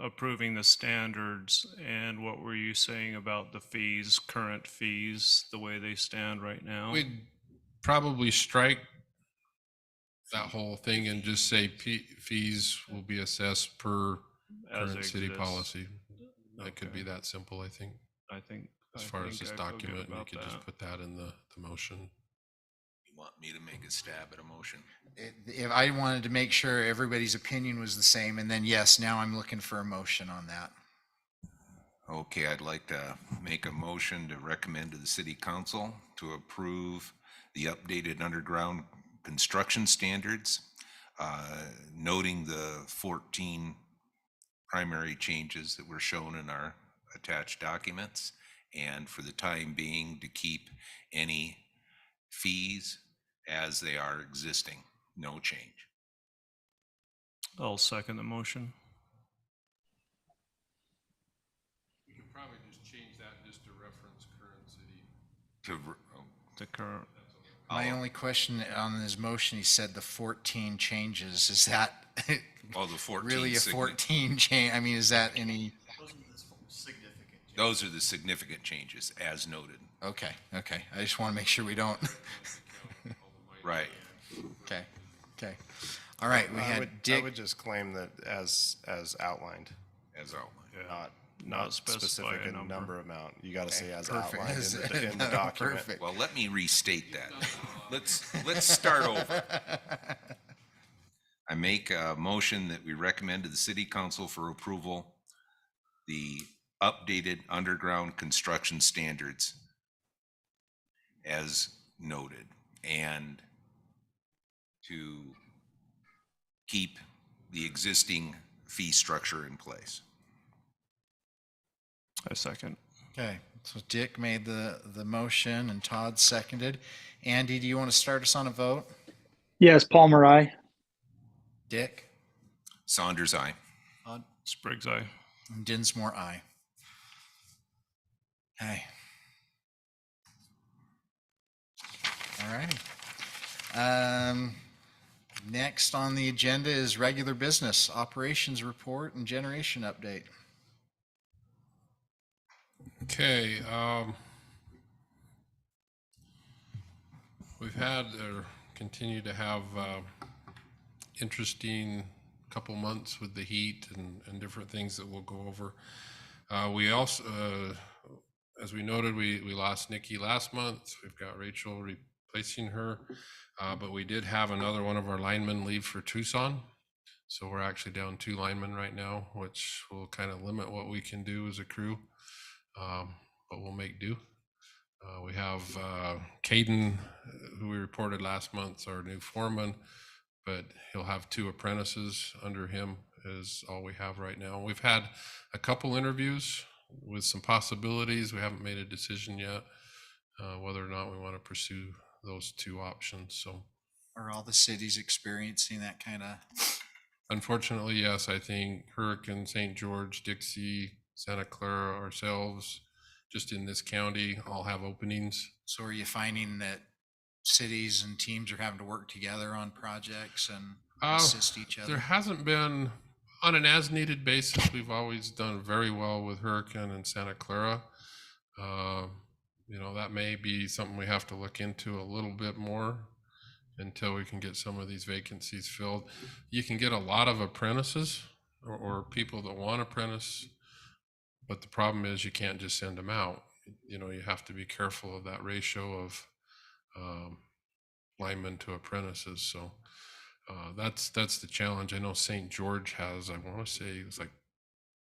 approving the standards, and what were you saying about the fees, current fees, the way they stand right now? We'd probably strike that whole thing and just say fees will be assessed per As current city exists. policy. It could be Okay. that simple, I think. As I far as think this I feel good document, you about could just that. put that in the motion. You want me to make a stab at a motion? If I wanted to make sure everybody's opinion was the same, and then yes, now I'm looking for a motion on that. Okay, I'd like to make a motion to recommend to the city council to approve the updated underground construction standards, noting the 14 primary changes that were shown in our attached documents, and for the time being, to keep any fees as they are existing, no change. I'll second the motion. We could probably just change that just to reference current city. The current, My only question on his motion, he said the 14 changes. Is that Oh, the 14. really a 14 change? I mean, is that any? Those are the significant changes as noted. Okay. I just want to make sure we don't. Right. Okay. All right, we I had would Dick. just claim that as outlined, As outlined. not specify specific a in number. number amount. You got to say as Perfect. outlined in the document. Perfect. Well, let me restate that. Let's start over. I make a motion that we recommend to the city council for approval the updated underground construction standards as noted, and to keep the existing fee structure in place. I second. Okay, so Dick made the motion and Todd seconded. Andy, do you want to start us on a vote? Yes, Palmer, aye. Dick? Saunders, aye. Todd? Spriggs, aye. And Dinsmore, aye. Okay. All righty. Next on the agenda is regular business, operations report and generation update. Okay, we've had or continue to have interesting couple months with the heat and different things that we'll go over. We also, as we noted, we lost Nikki last month. We've got Rachel replacing her, but we did have another one of our linemen leave for Tucson. So we're actually down 2 linemen right now, which will kind of limit what we can do as a crew, but we'll make do. We have Caden, who we reported last month, our new foreman, but he'll have 2 apprentices under him is all we have right now. We've had a couple interviews with some possibilities. We haven't made a decision yet whether or not we want to pursue those 2 options. So Are all the cities experiencing that kind of? unfortunately, yes, I think Hurricane, St. George, Dixie, Santa Clara, ourselves, just in this county, all have openings. So are you finding that cities and teams are having to work together on projects and assist each There other? hasn't been, on an as-needed basis, we've always done very well with Hurricane and Santa Clara. You know, that may be something we have to look into a little bit more until we can get some of these vacancies filled. You can get a lot of apprentices or people that want apprentice, but the problem is you can't just send them out. You know, you have to be careful of that ratio of linemen to apprentices. So that's the challenge. I know St. George has, I want to say it's like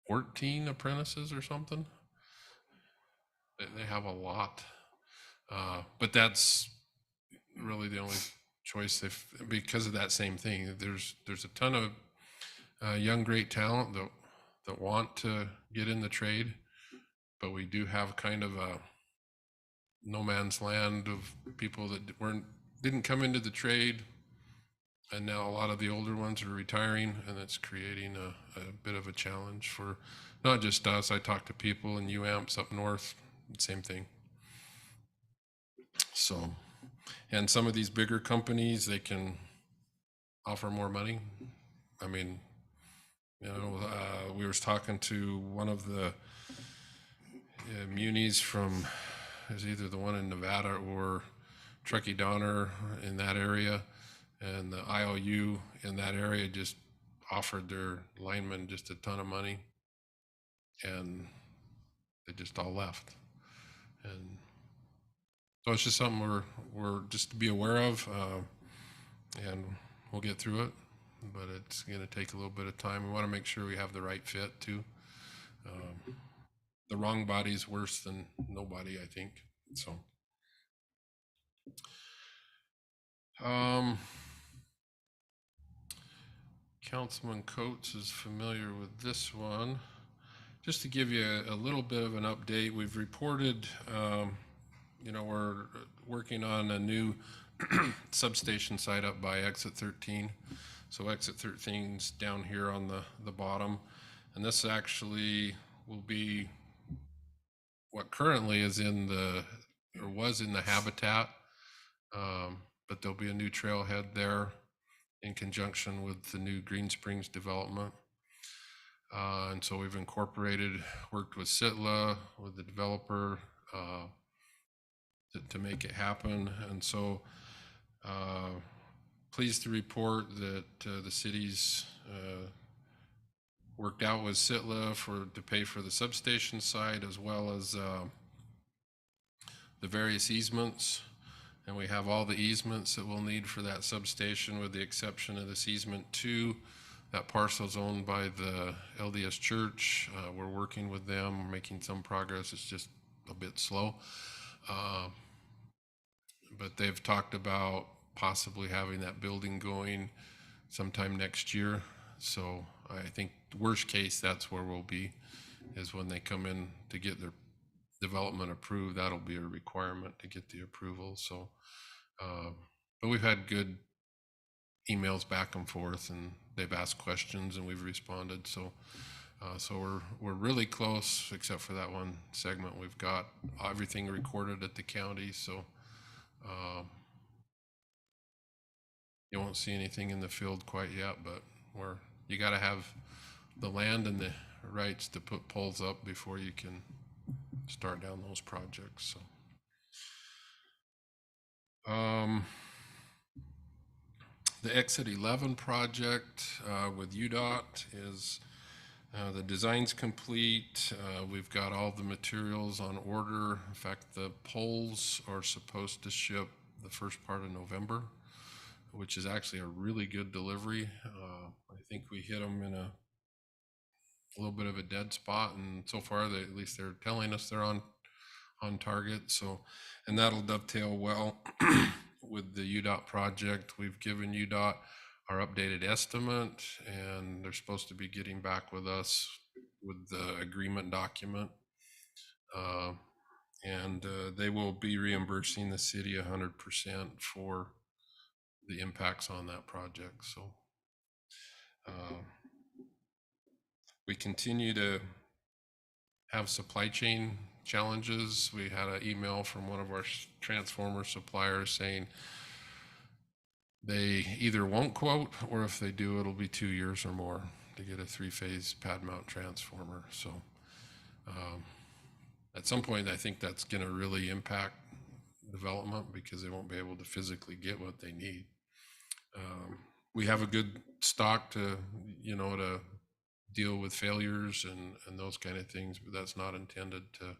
14 apprentices or something. They have a lot, but that's really the only choice they've, because of that same thing. There's a ton of young, great talent that want to get in the trade, but we do have kind of a no man's land of people that didn't come into the trade, and now a lot of the older ones are retiring, and it's creating a bit of a challenge for not just us. I talk to people in UAMPS up north, same thing. So, and some of these bigger companies, they can offer more money. I mean, you know, we were talking to one of the munis from, is either the one in Nevada or Truckee Donner in that area, and the IOU in that area just offered their linemen just a ton of money, and they just all left. And so it's just something we're just to be aware of, and we'll get through it, but it's going to take a little bit of time. We want to make sure we have the right fit too. The wrong body's worse than nobody, I think. So, Councilman Coates is familiar with this one. Just to give you a little bit of an update, we've reported, you know, we're working on a new substation site up by exit 13. So exit 13's down here on the bottom. And this actually will be what currently is in the, or was in the habitat, but there'll be a new trailhead there in conjunction with the new Green Springs development. And so we've worked with Sitla, with the developer, to make it happen. And so pleased to report that the city's worked out with Sitla to pay for the substation site, as well as the various easements. And we have all the easements that we'll need for that substation, with the exception of this easement 2. That parcel's owned by the LDS Church. We're working with them, making some progress. It's just a bit slow. But they've talked about possibly having that building going sometime next year. So I think worst case, that's where we'll be, is when they come in to get their development approved. That'll be a requirement to get the approval. So, but we've had good emails back and forth, and they've asked questions and we've responded. So, so we're really close, except for that one segment. We've got everything recorded at the county. So, you won't see anything in the field quite yet, but you got to have the land and the rights to put poles up before you can start down those projects. So, The Exit 11 project with UDOT is, the design's complete. We've got all the materials on order. In fact, the poles are supposed to ship the first part of November, which is actually a really good delivery. I think we hit them in a little bit of a dead spot, and so far, at least they're telling us they're on target. So, and that'll dovetail well with the UDOT project. We've given UDOT our updated estimate, and they're supposed to be getting back with us with the agreement document. And they will be reimbursing the city 100% for the impacts on that project. So we continue to have supply chain challenges. We had an email from one of our transformer suppliers saying they either won't quote, or if they do, it'll be 2 years or more to get a 3-phase pad mount transformer. So at some point, I think that's going to really impact development because they won't be able to physically get what they need. We have a good stock to deal with failures and those kind of things, but that's not intended to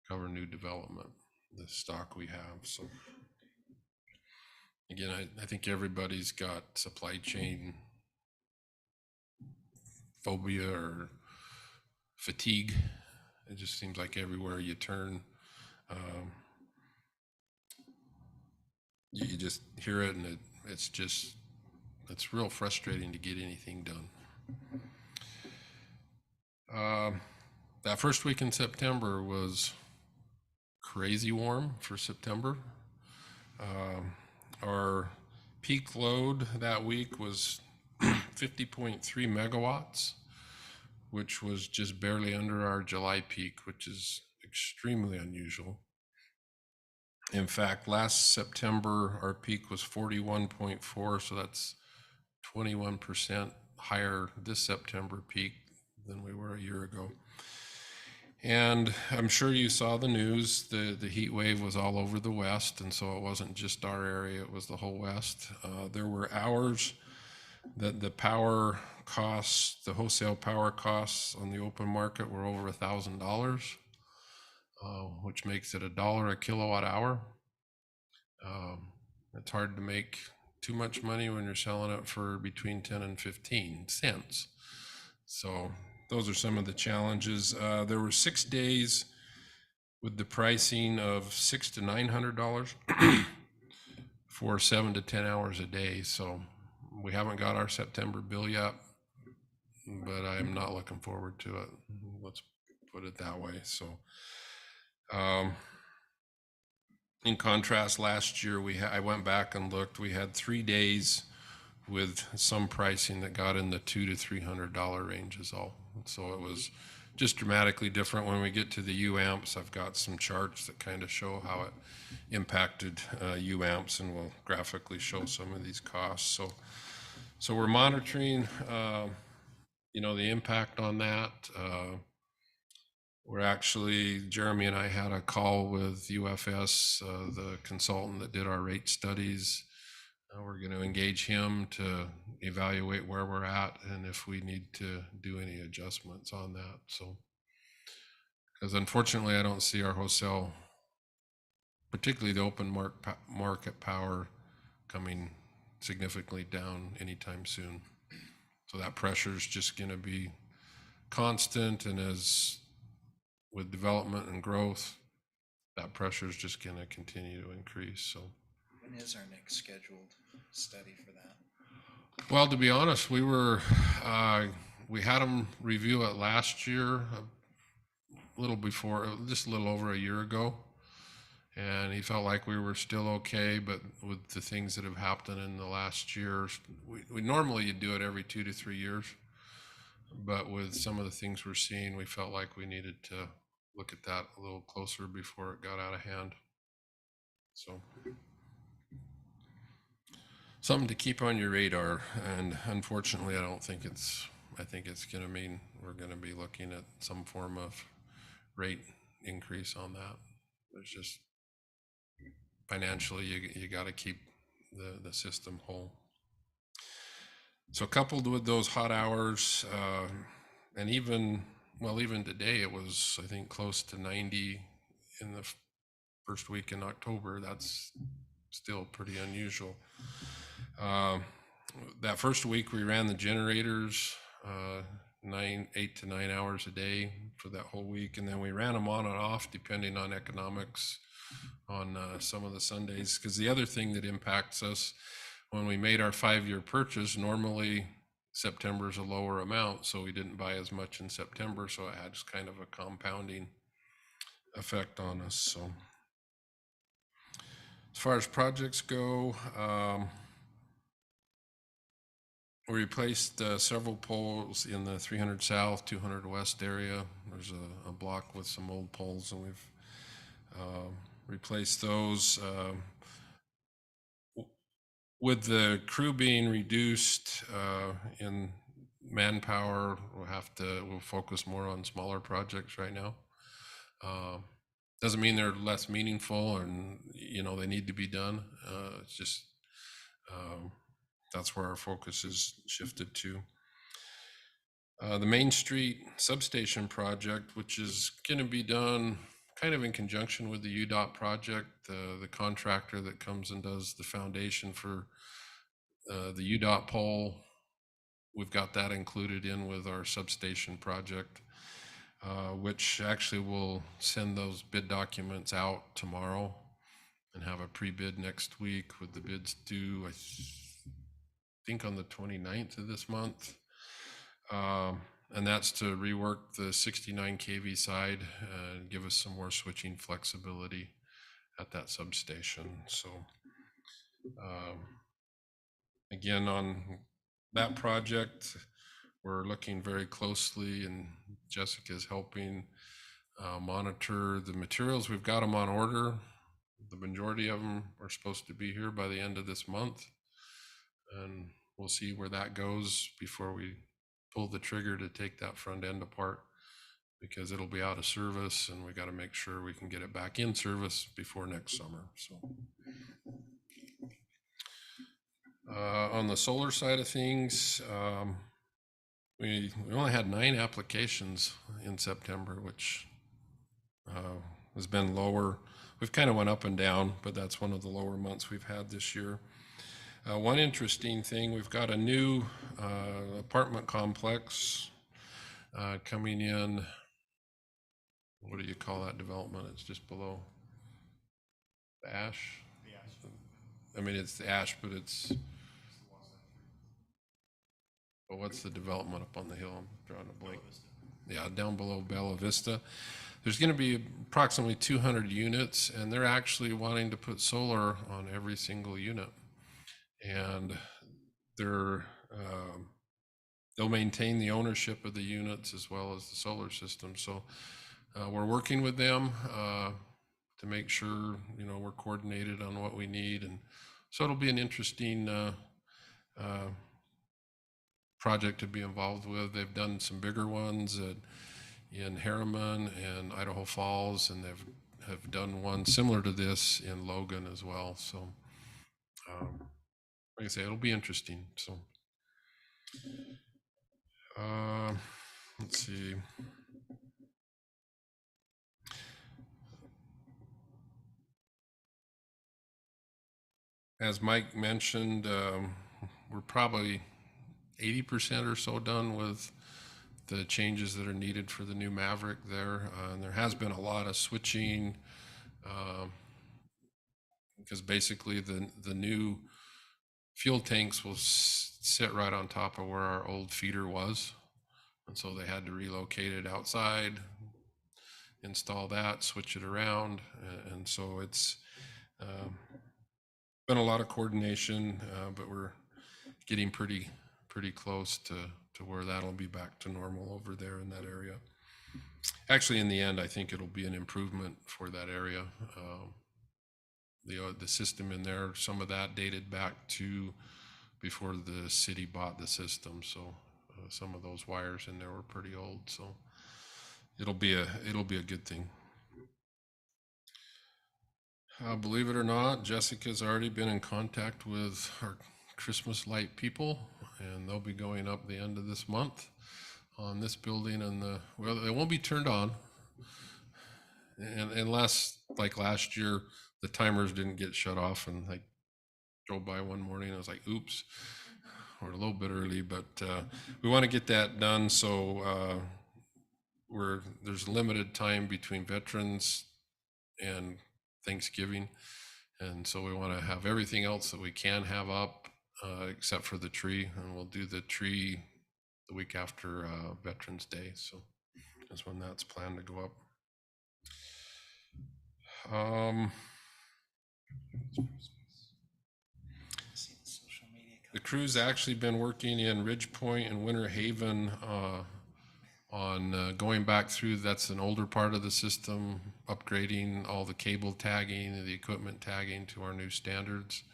cover new development, the stock we have. So again, I think everybody's got supply chain phobia or fatigue. It just seems like everywhere you turn, you just hear it, and it's real frustrating to get anything done. That first week in September was crazy warm for September. Our peak load that week was 50.3 megawatts, which was just barely under our July peak, which is extremely unusual. In fact, last September, our peak was 41.4, so that's 21% higher this September peak than we were a year ago. And I'm sure you saw the news, the heat wave was all over the West, and so it wasn't just our area, it was the whole West. There were hours that the power costs, the wholesale power costs on the open market were over $1,000, which makes it $1 a kilowatt hour. It's hard to make too much money when you're selling it for between 10 and 15 cents. So those are some of the challenges. There were 6 days with the pricing of $600 to $900 for 7 to 10 hours a day. So we haven't got our September bill yet, but I'm not looking forward to it. Let's put it that way. So, in contrast, last year I went back and looked. We had 3 days with some pricing that got in the $200 to $300 range is all. So it was just dramatically different. When we get to the UAMPs, I've got some charts that kind of show how it impacted UAMPs, and we'll graphically show some of these costs. So we're monitoring, the impact on that. We're actually, Jeremy and I had a call with UFS, the consultant that did our rate studies. We're going to engage him to evaluate where we're at and if we need to do any adjustments on that. So, because unfortunately, I don't see our wholesale, particularly the open market power, coming significantly down anytime soon. So that pressure is just going to be constant, and as with development and growth, that pressure is just going to continue to increase. So when is our next scheduled study for that? Well, to be honest, we had them review it last year, a little before, just a little over a year ago. And he felt like we were still okay, but with the things that have happened in the last year, we normally you'd do it every 2 to 3 years. But with some of the things we're seeing, we felt like we needed to look at that a little closer before it got out of hand. So something to keep on your radar. And unfortunately, I think it's going to mean we're going to be looking at some form of rate increase on that. There's just financially, you got to keep the system whole. So coupled with those hot hours, and even today, it was, I think, close to 90 in the first week in October. That's still pretty unusual. That first week we ran the generators 8 to 9 hours a day for that whole week, and then we ran them on and off depending on economics on some of the Sundays. Because the other thing that impacts us, when we made our 5-year purchase, normally September is a lower amount, so we didn't buy as much in September, so it had just kind of a compounding effect on us. So as far as projects go, we replaced several poles in the 300 South, 200 West area. There's a block with some old poles, and we've replaced those. With the crew being reduced in manpower, we'll focus more on smaller projects right now. Doesn't mean they're less meaningful, and they need to be done. It's just that's where our focus is shifted to. The Main Street substation project, which is going to be done kind of in conjunction with the UDOT project, the contractor that comes and does the foundation for the UDOT pole. We've got that included in with our substation project, which actually will send those bid documents out tomorrow and have a pre-bid next week, with the bids due, I think, on the 29th of this month. And that's to rework the 69 kV side and give us some more switching flexibility at that substation. So again, on that project, we're looking very closely, and Jessica's helping monitor the materials. We've got them on order. The majority of them are supposed to be here by the end of this month, and we'll see where that goes before we pull the trigger to take that front end apart, because it'll be out of service, and we got to make sure we can get it back in service before next summer. So on the solar side of things, we only had 9 applications in September, which has been lower. We've kind of went up and down, but that's one of the lower months we've had this year. One interesting thing, we've got a new apartment complex coming in. What do you call that development? It's just below the Ash. I mean, it's the Ash, but it's. But what's the development up on the hill? I'm drawing a blank. Yeah, down below Bella Vista. There's going to be approximately 200 units, and they're actually wanting to put solar on every single unit. And they'll maintain the ownership of the units as well as the solar system. So we're working with them to make sure we're coordinated on what we need, and so it'll be an interesting project to be involved with. They've done some bigger ones in Harriman and Idaho Falls, and have done one similar to this in Logan as well. So like I say, it'll be interesting. So let's see. As Mike mentioned, we're probably 80% or so done with the changes that are needed for the new Maverick there. And there has been a lot of switching because basically the new fuel tanks will sit right on top of where our old feeder was. And so they had to relocate it outside, install that, switch it around. And so it's been a lot of coordination, but we're getting pretty close to where that'll be back to normal over there in that area. Actually, in the end, I think it'll be an improvement for that area. The system in there, some of that dated back to before the city bought the system, so some of those wires in there were pretty old. So it'll be a good thing. Believe it or not, Jessica's already been in contact with our Christmas light people. and they'll be going up the end of this month on this building, and well, they won't be turned on. And unless, like last year, the timers didn't get shut off, and I drove by one morning, I was like, oops, we're a little bit early, but we want to get that done, so there's limited time between Veterans and Thanksgiving, and so we want to have everything else that we can have up, except for the tree, and we'll do the tree the week after Veterans Day, so that's when that's planned to go up. The crew's actually been working in Ridge Point and Winter Haven on going back through, that's an older part of the system, upgrading all the cable tagging and the equipment tagging to our new standards.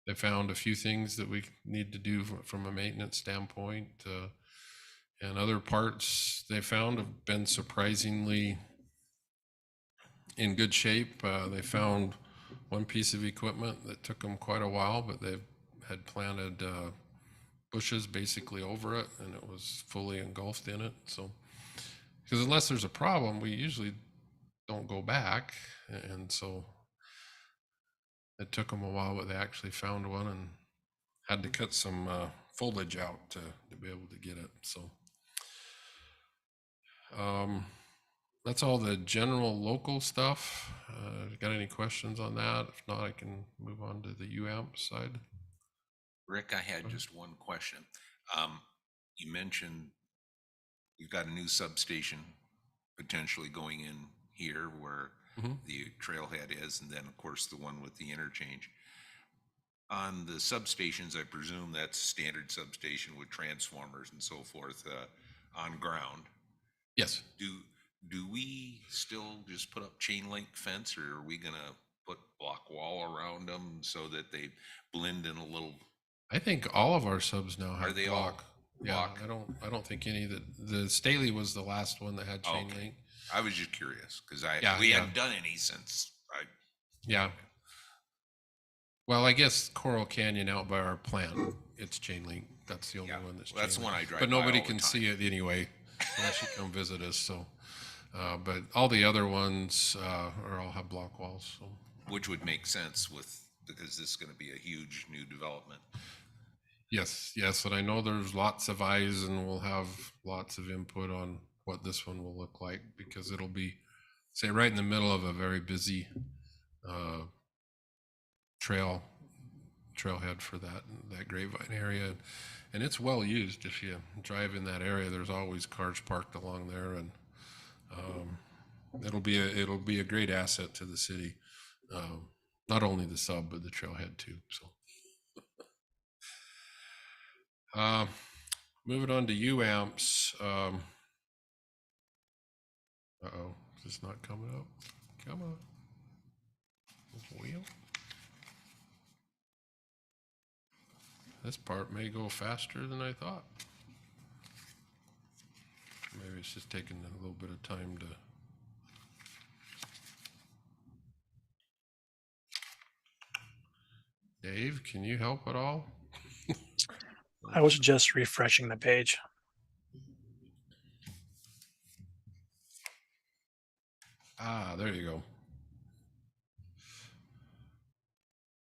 They found a few things that we need to do from a maintenance standpoint, and other parts they found have been surprisingly in good shape. They found one piece of equipment that took them quite a while, but they had planted bushes basically over it, and it was fully engulfed in it. So, because unless there's a problem, we usually don't go back, and so it took them a while, but they actually found one and had to cut some foliage out to be able to get it. So that's all the general local stuff. Got any questions on that? If not, I can move on to the UAMP side. Rick, I had just one question. You mentioned you've got a new substation potentially going in here where the trailhead is, and then of course the one with the interchange. On the substations, I presume that's standard substation with transformers and so forth on ground. Yes. Do we still just put up chain link fence, or are we gonna put block wall around them so that they blend in a little? I think all of our subs now have Are they block. all Yeah, block? I don't think any that the Staley was the last one that had chain Okay. link. I was just curious because Yeah. we hadn't done any since Yeah. Well, I guess Coral Canyon out by our plant, it's chain link. That's the only one that's well, that's chain the one link. I drive But by nobody all the can time. see it anyway unless you come visit us. So, but all the other ones are all have block walls. So. which would make sense because this is going to be a huge new development. Yes, and I know there's lots of eyes, and we'll have lots of input on what this one will look like, because it'll be, say, right in the middle of a very busy trailhead for that Grapevine area, and it's well used. If you drive in that area, there's always cars parked along there, and it'll be a great asset to the city. Not only the sub, but the trailhead too. So. Moving on to UAMPs. Uh-oh, is this not coming up? Come on. Wheel. This part may go faster than I thought. Maybe it's just taking a little bit of time to... Dave, can you help at all? I was just refreshing the page. There you go.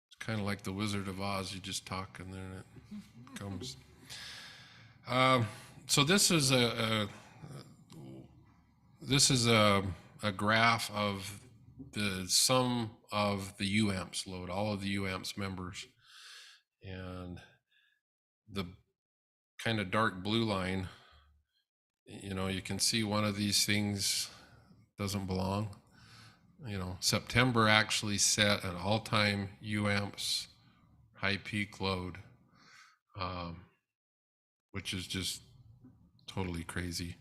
It's kind of like the Wizard of Oz. You just talk and then it comes. So this is a graph of the sum of the UAMPS load, all of the UAMPS members, and the kind of dark blue line. You can see one of these things doesn't belong. September actually set an all-time UAMPS high peak load, which is just totally crazy.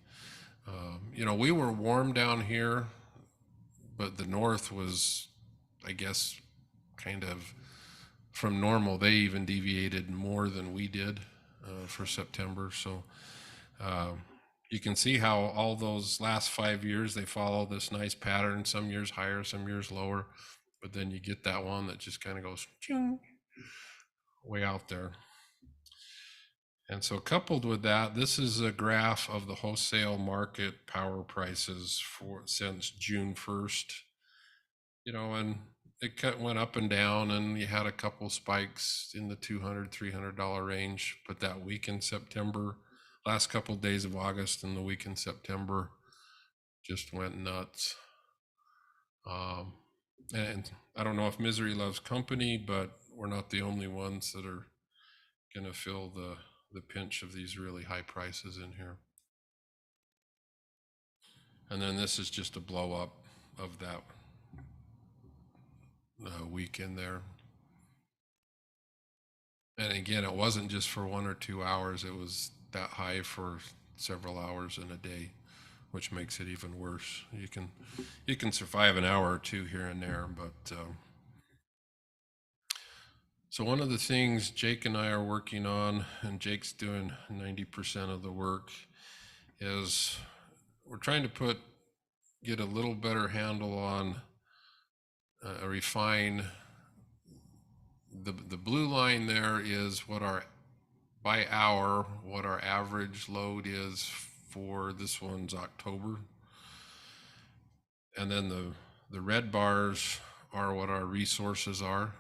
We were warm down here, but the north was, I guess, kind of from normal. They even deviated more than we did for September. So you can see how all those last 5 years, they follow this nice pattern, some years higher, some years lower, but then you get that one that just kind of goes way out there. And so coupled with that, this is a graph of the wholesale market power prices since June 1st. And it went up and down, and you had a couple spikes in the $200, $300 range, but that week in September, last couple of days of August and the week in September just went nuts. And I don't know if misery loves company, but we're not the only ones that are going to feel the pinch of these really high prices in here. And then this is just a blow up of that week in there. And again, it wasn't just for 1 or 2 hours. It was that high for several hours in a day, which makes it even worse. You can survive an hour or two here and there, but so one of the things Jake and I are working on, and Jake's doing 90% of the work, is we're trying to get a little better handle on refine. The blue line there is what our average load is for this one's October. And then the red bars are what our resources are.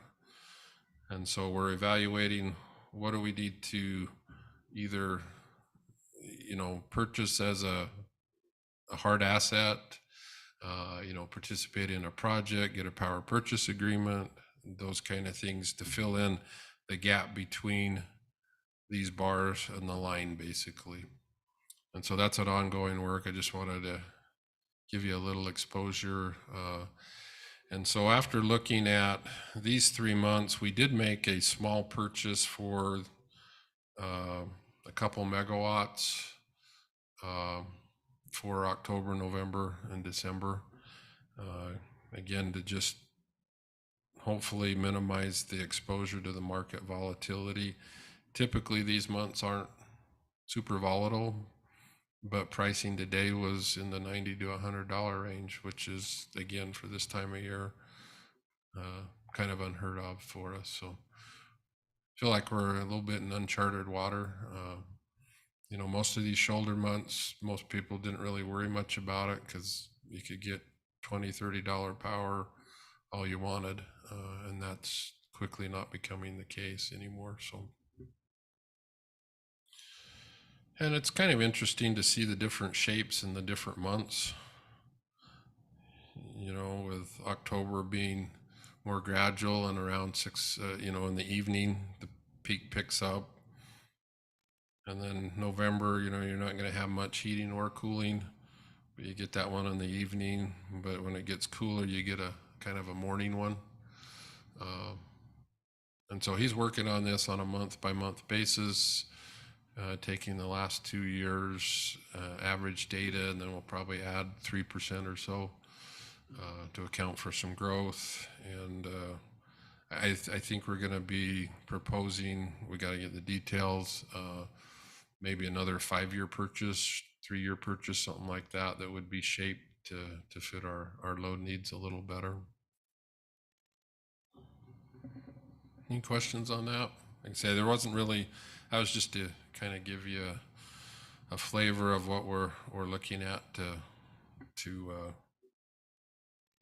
And so we're evaluating what do we need to either, purchase as a hard asset, participate in a project, get a power purchase agreement, those kind of things to fill in the gap between these bars and the line, basically. And so that's an ongoing work. I just wanted to give you a little exposure. And so after looking at these 3 months, we did make a small purchase for a couple megawatts for October, November, and December. Again, to just hopefully minimize the exposure to the market volatility. Typically, these months aren't super volatile, but pricing today was in the $90 to $100 range, which is, again, for this time of year, kind of unheard of for us. So I feel like we're a little bit in uncharted water. Most of these shoulder months, most people didn't really worry much about it because you could get $20, $30 power all you wanted, and that's quickly not becoming the case anymore. So. And it's kind of interesting to see the different shapes in the different months, with October being more gradual and around 6, in the evening, the peak picks up. And then November, you're not going to have much heating or cooling, but you get that one in the evening. But when it gets cooler, you get a kind of a morning one. And so he's working on this on a month-by-month basis. Taking the last 2 years average data, and then we'll probably add 3% or so to account for some growth. And I think we're going to be proposing, we got to get the details, maybe another 5-year purchase, 3-year purchase, something like that would be shaped to fit our load needs a little better. Any questions on that? Like I say, there wasn't really, I was just to kind of give you a flavor of what we're looking at to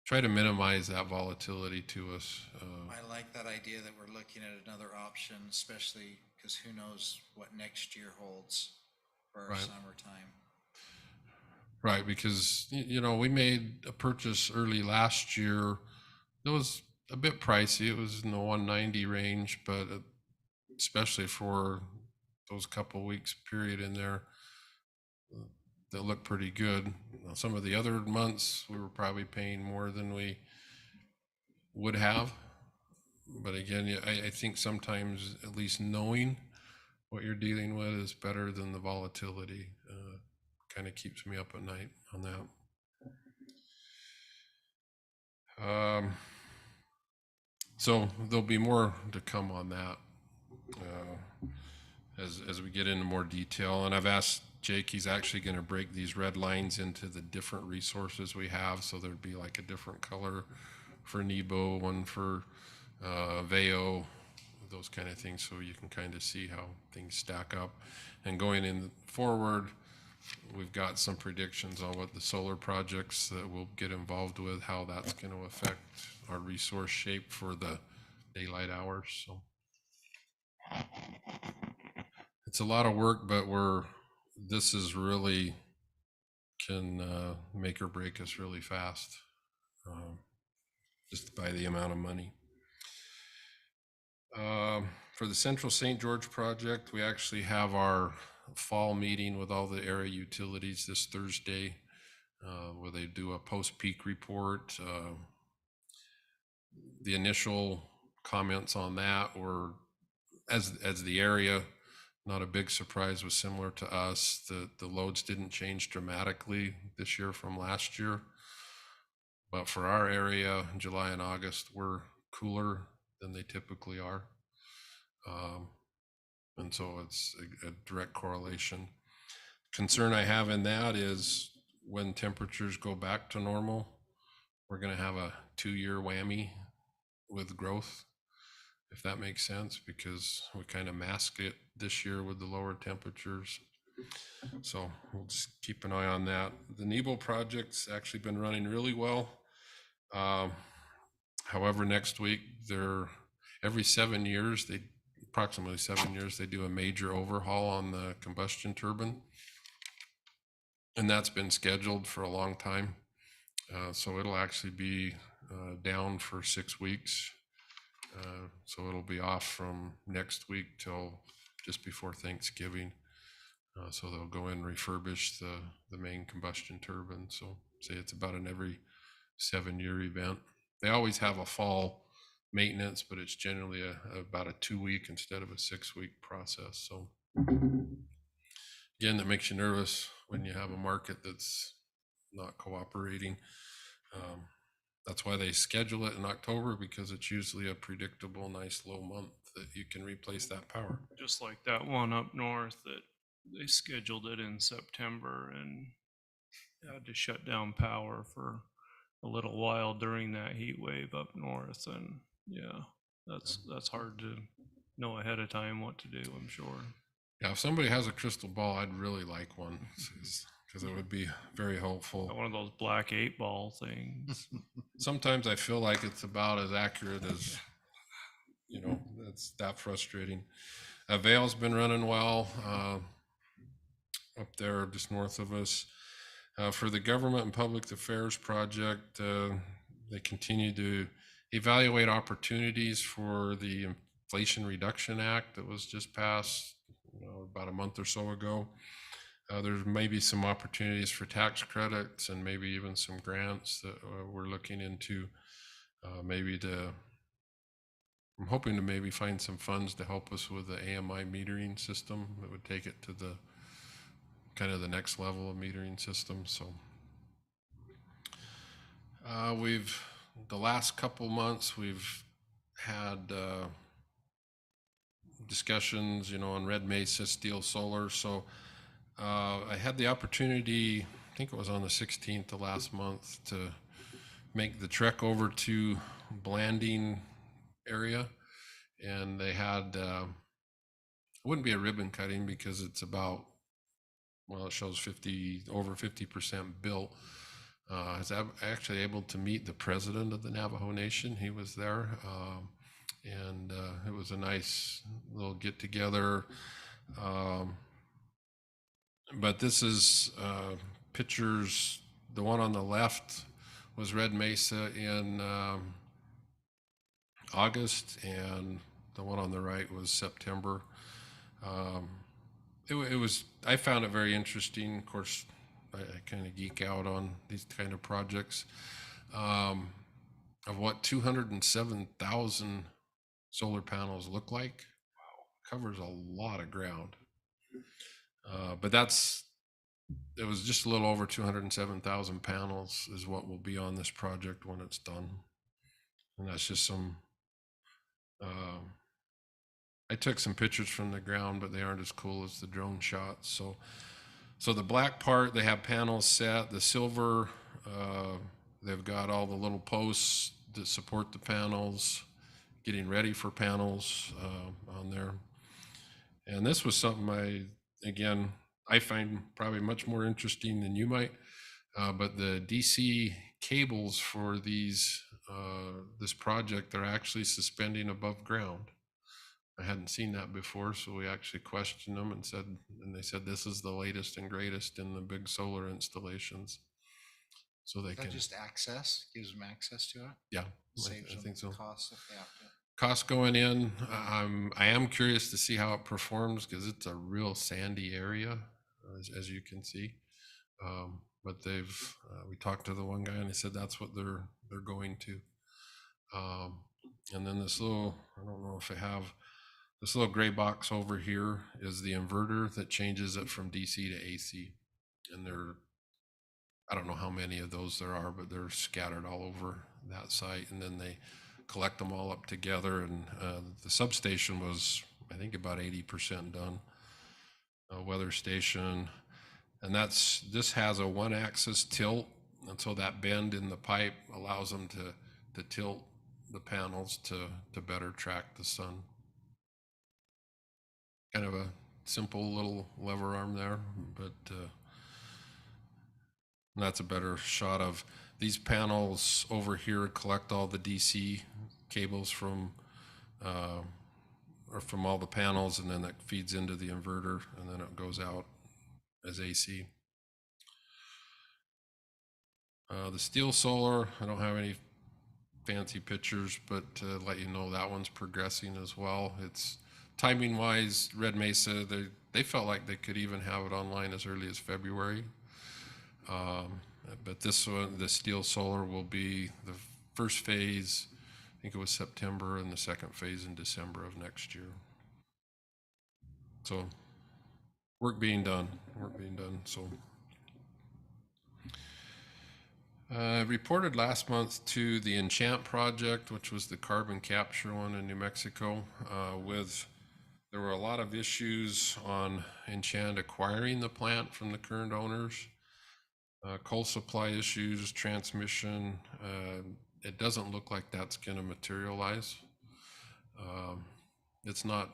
try to minimize that volatility to us. I like that idea that we're looking at another option, especially because who knows what next year holds for our Right. summertime. Right, because, we made a purchase early last year. It was a bit pricey. It was in the 190 range, but especially for those couple weeks period in there, that looked pretty good. Some of the other months, we were probably paying more than we would have. But again, I think sometimes at least knowing what you're dealing with is better than the volatility. Kind of keeps me up at night on that. So there'll be more to come on that as we get into more detail. And I've asked Jake, he's actually going to break these red lines into the different resources we have. So there'd be like a different color for Nebo, one for Veo, those kind of things, so you can kind of see how things stack up. And going in forward, we've got some predictions on what the solar projects that we'll get involved with, how that's going to affect our resource shape for the daylight hours. So it's a lot of work, but this is really can make or break us really fast, just by the amount of money. For the Central St. George project, we actually have our fall meeting with all the area utilities this Thursday, where they do a post-peak report. The initial comments on that were, as the area, not a big surprise, was similar to us. The loads didn't change dramatically this year from last year. But for our area, July and August were cooler than they typically are. And so it's a direct correlation. Concern I have in that is when temperatures go back to normal, we're going to have a 2-year whammy with growth, if that makes sense, because we kind of masked it this year with the lower temperatures. So we'll just keep an eye on that. The Nebo project's actually been running really well. However, next week, every 7 years, approximately 7 years, they do a major overhaul on the combustion turbine. And that's been scheduled for a long time. So it'll actually be down for 6 weeks. So it'll be off from next week till just before Thanksgiving. So they'll go in and refurbish the main combustion turbine. So say it's about an every 7-year event. They always have a fall maintenance, but it's generally about a 2-week instead of a 6-week process. So again, that makes you nervous when you have a market that's not cooperating. That's why they schedule it in October, because it's usually a predictable, nice low month that you can replace that power. Just like that one up north that they scheduled it in September and had to shut down power for a little while during that heat wave up north. And yeah, that's hard to know ahead of time what to do, I'm sure. Yeah, if somebody has a crystal ball, I'd really like one, because it would be very helpful. One of those black 8-ball things. Sometimes I feel like it's about as accurate as, that's that frustrating. Vail's been running well up there just north of us. For the Government and Public Affairs project, they continue to evaluate opportunities for the Inflation Reduction Act that was just passed about a month or so ago. There's maybe some opportunities for tax credits and maybe even some grants that we're looking into. I'm hoping to maybe find some funds to help us with the AMI metering system that would take it to the kind of the next level of metering system. So the last couple months, we've had discussions, on Red Mesa Steel Solar. So I had the opportunity, I think it was on the 16th of last month, to make the trek over to Blanding area. And they had, it wouldn't be a ribbon cutting because it's about, it shows over 50% built. I was actually able to meet the president of the Navajo Nation. He was there. And it was a nice little get together. But this is pictures. The one on the left was Red Mesa in August, and the one on the right was September. I found it very interesting. Of course, I kind of geek out on these kind of projects, of what 207,000 solar panels look like. Wow, covers a lot of ground. But it was just a little over 207,000 panels is what will be on this project when it's done. And that's just some, I took some pictures from the ground, but they aren't as cool as the drone shots. So the black part, they have panels set. The silver, they've got all the little posts that support the panels. getting ready for panels on there. And this was something I find probably much more interesting than you might. But the DC cables for this project, they're actually suspending above ground. I hadn't seen that before, so we actually questioned them and they said this is the latest and greatest in the big solar installations. So they Is that can, just access, gives them access to it? yeah, Saves I them think so. costs if they have to. Cost going in, I am curious to see how it performs because it's a real sandy area, as you can see. But we talked to the one guy and he said that's what they're going to. And then this little, I don't know if I have, this little gray box over here is the inverter that changes it from DC to AC. And I don't know how many of those there are, but they're scattered all over that site. And then they collect them all up together. And the substation was, I think, about 80% done. Weather station. And this has a 1-axis tilt. And so that bend in the pipe allows them to tilt the panels to better track the sun. Kind of a simple little lever arm there, but that's a better shot of these panels over here. Collect all the DC cables from all the panels, and then that feeds into the inverter, and then it goes out as AC. The steel solar, I don't have any fancy pictures, but to let you know that one's progressing as well. It's timing wise, Red Mesa, they felt like they could even have it online as early as February. But this one, the steel solar, will be the first phase, I think it was September, and the second phase in December of next year. So work being done. So reported last month to the Enchant project, which was the carbon capture one in New Mexico. There were a lot of issues on Enchant acquiring the plant from the current owners. Coal supply issues, transmission. It doesn't look like that's going to materialize. It's not,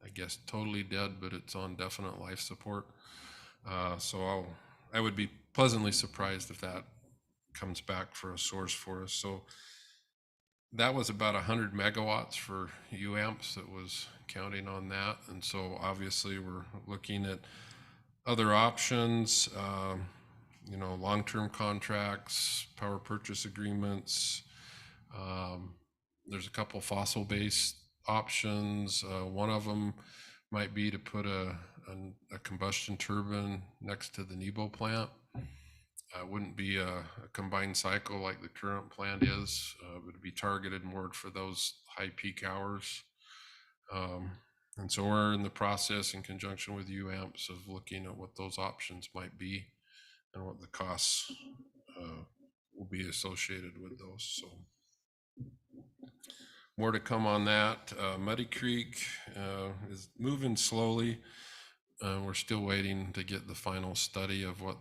I guess, totally dead, but it's on definite life support. So I would be pleasantly surprised if that comes back for a source for us. So that was about 100 megawatts for UAMPS that was counting on that. And so obviously we're looking at other options, long-term contracts, power purchase agreements. There's a couple fossil-based options. One of them might be to put a combustion turbine next to the Nebo plant. It wouldn't be a combined cycle like the current plant is, but it'd be targeted more for those high peak hours. And so we're in the process, in conjunction with UAMPS, of looking at what those options might be and what the costs will be associated with those. So more to come on that. Muddy Creek is moving slowly. We're still waiting to get the final study of what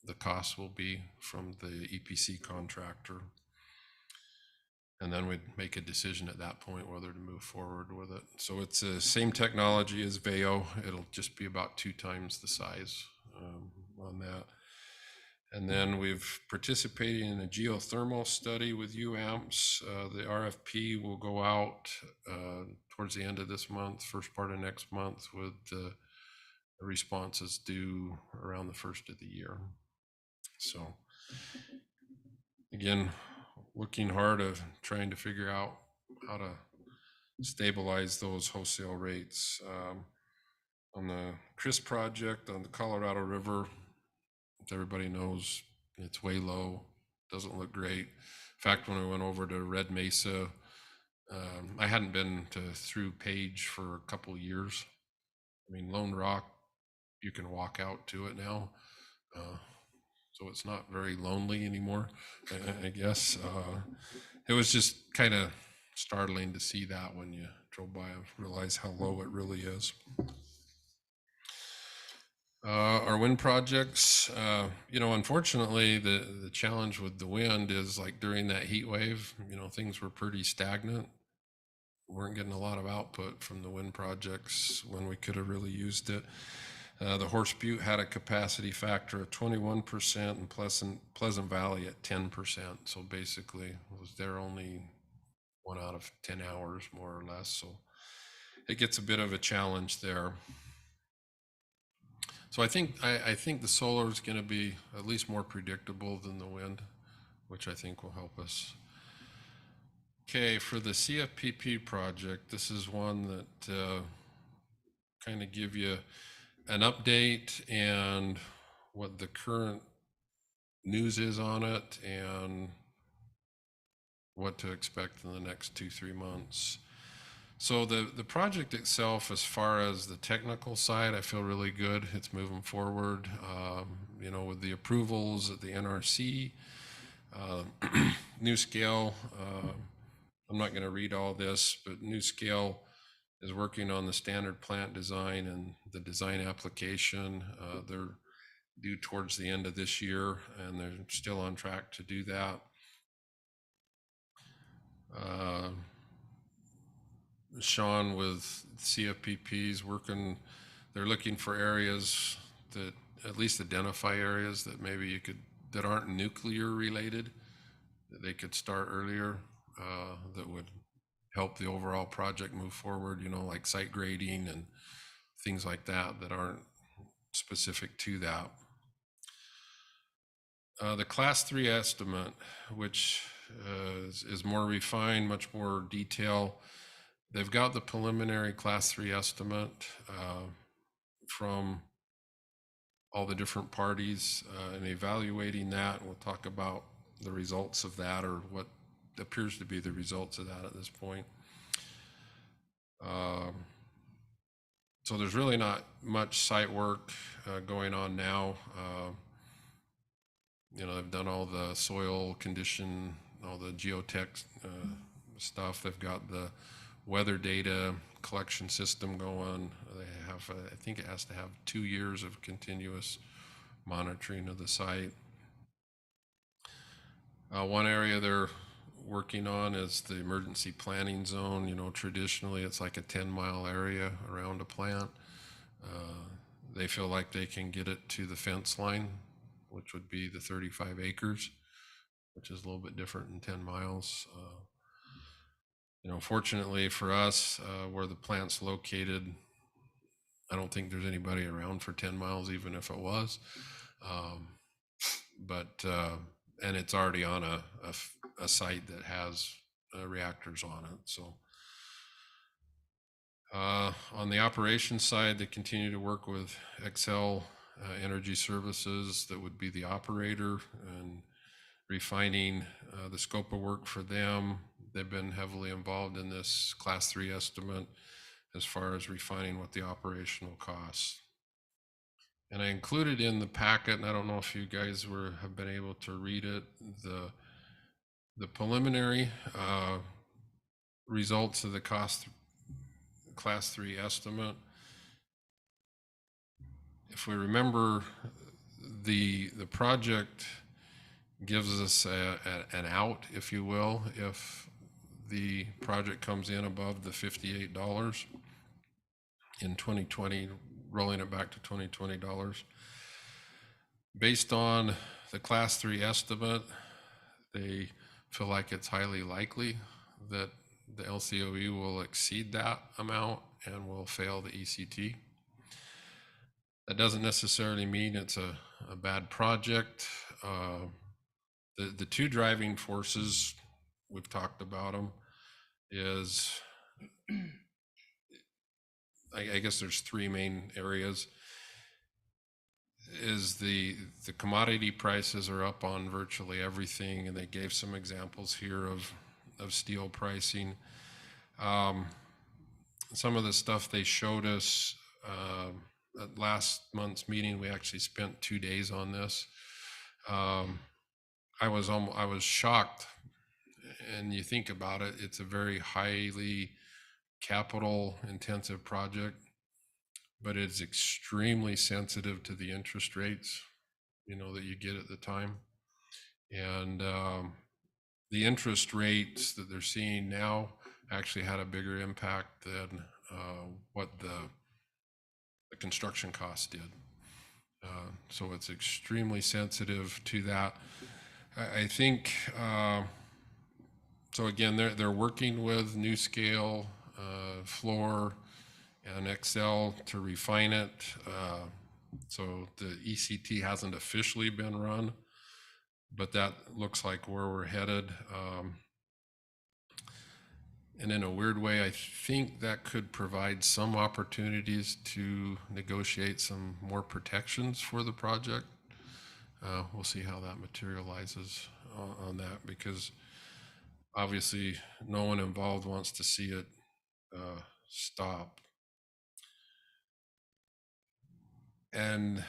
the cost will be from the EPC contractor. And then we'd make a decision at that point whether to move forward with it. So it's the same technology as Veo. It'll just be about 2 times the size on that. And then we've participated in a geothermal study with UAMPS. The RFP will go out towards the end of this month, first part of next month, with the responses due around the first of the year. So again, looking hard at trying to figure out how to stabilize those wholesale rates. On the Chris project on the Colorado River, everybody knows it's way low, doesn't look great. In fact, when I went over to Red Mesa, I hadn't been through Page for a couple years. I mean, Lone Rock, you can walk out to it now. So it's not very lonely anymore, I guess. It was just kind of startling to see that when you drove by and realize how low it really is. Our wind projects, unfortunately, the challenge with the wind is, like, during that heat wave, things were pretty stagnant. weren't getting a lot of output from the wind projects when we could have really used it. The Horse Butte had a capacity factor of 21% and Pleasant Valley at 10%. So basically was there only 1 out of 10 hours, more or less. So it gets a bit of a challenge there. So I think the solar is going to be at least more predictable than the wind, which I think will help us. Okay, for the CFPP project, this is one that kind of give you an update and what the current news is on it and what to expect in the next 2-3 months. So the project itself, as far as the technical side, I feel really good. It's moving forward, you know, with the approvals at the NRC, NuScale. I'm not going to read all this, but NuScale is working on the standard plant design and the design application. They're due towards the end of this year, and they're still on track to do that. Sean with CFPP's working, they're looking for areas that at least identify areas that maybe you could, that aren't nuclear related, that they could start earlier, that would help the overall project move forward, you know, like site grading and things like that that aren't specific to that. The class 3 estimate, which is more refined, much more detail. They've got the preliminary class 3 estimate from all the different parties and evaluating that. We'll talk about the results of that, or what appears to be the results of that at this point. So there's really not much site work going on now. You know, they've done all the soil condition, all the geotech stuff. They've got the weather data collection system going. They have, I think it has to have 2 years of continuous monitoring of the site. One area they're working on is the emergency planning zone. You know, traditionally it's like a 10-mile area around a plant. They feel like they can get it to the fence line, which would be the 35 acres, which is a little bit different than 10 miles. You know, fortunately for us, where the plant's located, I don't think there's anybody around for 10 miles, even if it was. And it's already on a site that has reactors on it. So on the operations side, they continue to work with Excel Energy Services, that would be the operator, and refining the scope of work for them. They've been heavily involved in this class 3 estimate as far as refining what the operational costs. And I included in the packet, and I don't know if you guys have been able to read it, the preliminary results of the class 3 estimate. If we remember, the project gives us an out, if you will, if the project comes in above the $58 in 2020, rolling it back to 2020 dollars. Based on the class 3 estimate, they feel like it's highly likely that the LCOE will exceed that amount and will fail the ECT. That doesn't necessarily mean it's a bad project. The two driving forces, we've talked about them, is, I guess there's 3 main areas. Is the commodity prices are up on virtually everything, and they gave some examples here of steel pricing. Some of the stuff they showed us at last month's meeting, we actually spent 2 days on this. I was shocked, and you think about it, it's a very highly capital intensive project, but it's extremely sensitive to the interest rates, you know, that you get at the time. And the interest rates that they're seeing now actually had a bigger impact than what the construction costs did. So it's extremely sensitive to that. I think, so again, they're working with NewScale, Floor, and Excel to refine it. So the ECT hasn't officially been run, but that looks like where we're headed. And in a weird way, I think that could provide some opportunities to negotiate some more protections for the project. We'll see how that materializes on that, because obviously no one involved wants to see it stop. And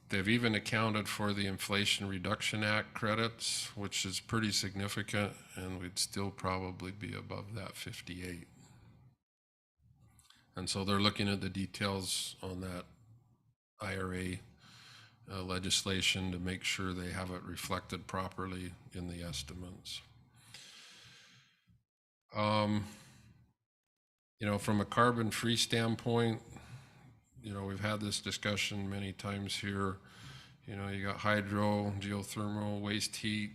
they've even accounted for the Inflation Reduction Act credits, which is pretty significant, and we'd still probably be above that 58. And so they're looking at the details on that IRA legislation to make sure they have it reflected properly in the estimates. You know, from a carbon-free standpoint, you know, we've had this discussion many times here. You know, you got hydro, geothermal, waste heat,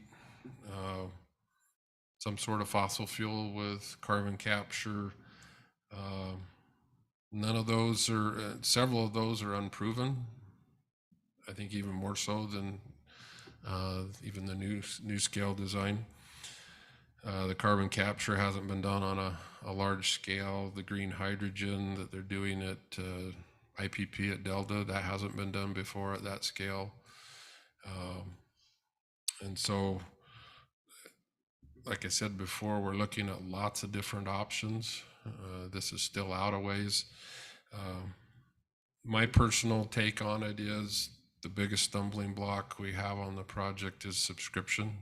some sort of fossil fuel with carbon capture. None of those are, several of those are unproven. I think even more so than even the new scale design. The carbon capture hasn't been done on a large scale. The green hydrogen that they're doing at IPP at Delta, that hasn't been done before at that scale. And so, like I said before, we're looking at lots of different options. This is still out a ways. My personal take on it is the biggest stumbling block we have on the project is subscription.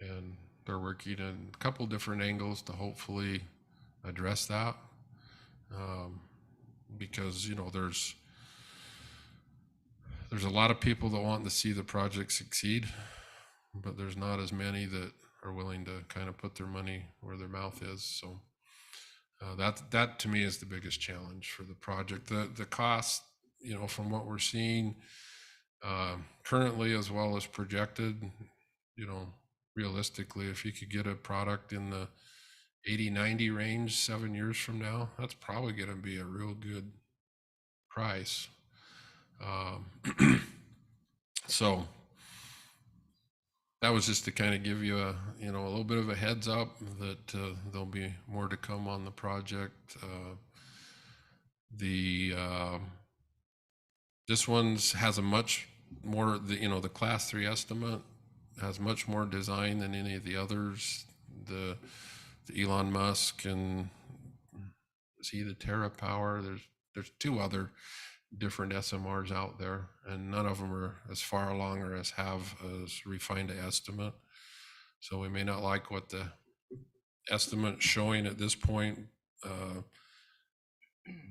And they're working in a couple different angles to hopefully address that. Because, you know, there's a lot of people that want to see the project succeed, but there's not as many that are willing to kind of put their money where their mouth is. So that to me is the biggest challenge for the project. The cost, you know, from what we're seeing currently as well as projected, you know, realistically, if you could get a product in the 80-90 range 7 years from now, that's probably going to be a real good price. So that was just to kind of give you a little bit of a heads up that there'll be more to come on the project. This one's has a much more, the class 3 estimate has much more design than any of the others. The Elon Musk and is he the TerraPower? There's 2 other different SMRs out there, and none of them are as far along or have as refined an estimate. So we may not like what the estimate showing at this point,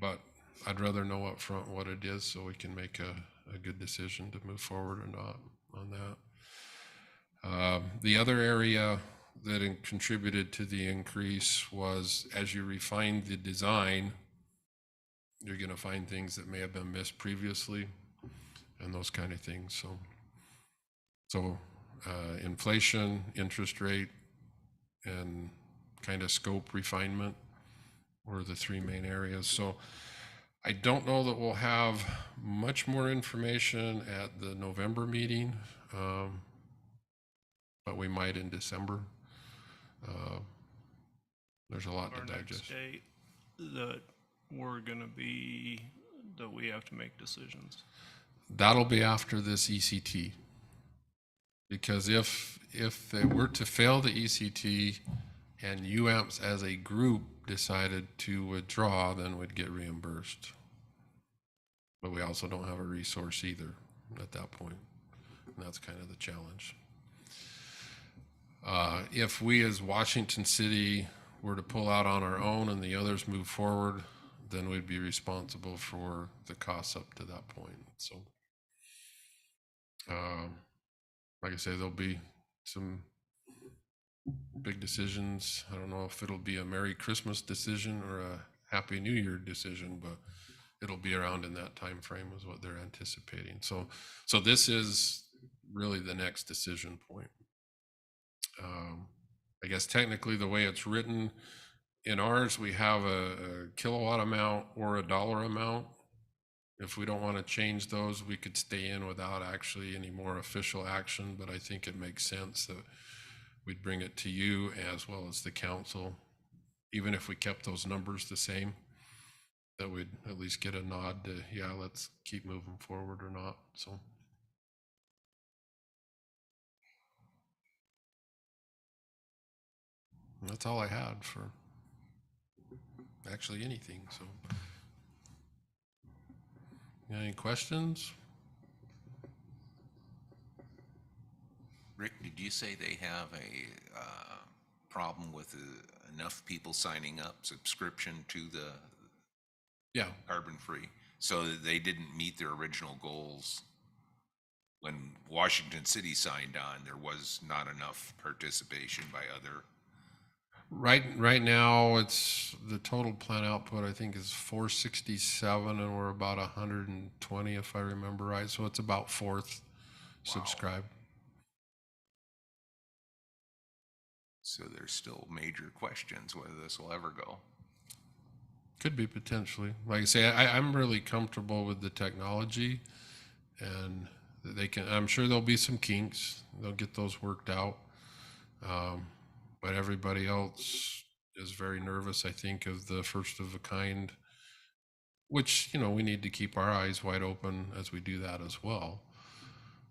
but I'd rather know up front what it is so we can make a good decision to move forward or not on that. The other area that contributed to the increase was as you refine the design, you're going to find things that may have been missed previously and those kind of things. So inflation, interest rate, and kind of scope refinement were the 3 main areas. So I don't know that we'll have much more information at the November meeting, but we might in December. There's a lot Our to next digest. date that we're gonna be, that we have to make decisions. That'll be after this ECT. Because if they were to fail the ECT and UAMPS as a group decided to withdraw, then we'd get reimbursed. But we also don't have a resource either at that point. And that's kind of the challenge. If we as Washington City were to pull out on our own and the others move forward, then we'd be responsible for the costs up to that point. So, like I say, there'll be some big decisions. I don't know if it'll be a Merry Christmas decision or a Happy New Year decision, but it'll be around in that time frame is what they're anticipating. So this is really the next decision point. I guess technically the way it's written in ours, we have a kilowatt amount or a dollar amount. If we don't want to change those, we could stay in without actually any more official action, but I think it makes sense that we'd bring it to you as well as the council, even if we kept those numbers the same, that we'd at least get a nod to, yeah, let's keep moving forward or not, so. And that's all I had for actually anything, so. Any questions? Rick, did you say they have a problem with enough people signing up, subscription to the Yeah, carbon free? So that they didn't meet their original goals? When Washington City signed on, there was not enough participation by other. right now, it's the total plant output, I think, is 467, and we're about 120, if I remember right. So it's about fourth subscribed. So there's still major questions whether this will ever go. Could be potentially. Like I say, I'm really comfortable with the technology, and they can. I'm sure there'll be some kinks. They'll get those worked out. But everybody else is very nervous, I think, of the first of a kind, which, you know, we need to keep our eyes wide open as we do that as well.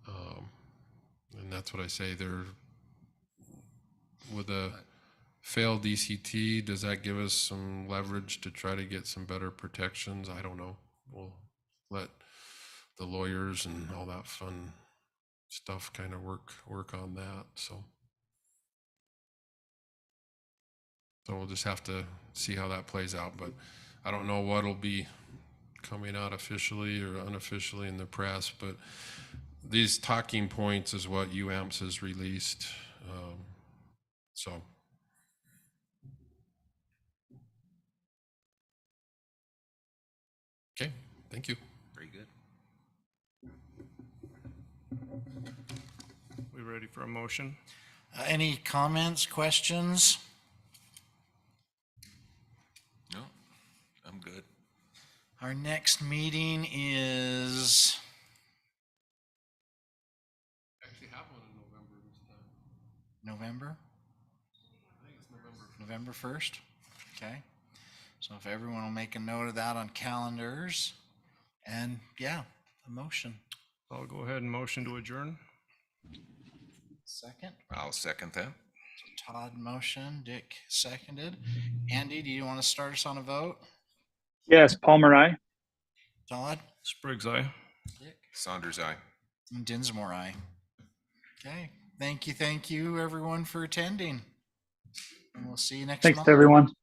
And that's what I say. There, with a failed DCT, does that give us some leverage to try to get some better protections? I don't know. We'll let the lawyers and all that fun stuff kind of work on that. So we'll just have to see how that plays out. But I don't know what'll be coming out officially or unofficially in the press, but these talking points is what UAMPS has released. So. Okay, thank you. Very good. We ready for a motion? Any comments, questions? No, I'm good. Our next meeting is Actually have one in November this time. November? I think it's November. November 1st? Okay. So if everyone will make a note of that on calendars. And yeah, a motion. I'll go ahead and motion to adjourn. Second. I'll second that. So Todd motion, Dick seconded. Andy, do you want to start us on a vote? Yes, Palmer, aye. Todd? Spriggs, aye. Dick? Saunders, aye. And Dinsmore, aye. Okay. Thank you, everyone, for attending. And we'll see you next Thanks month. to everyone.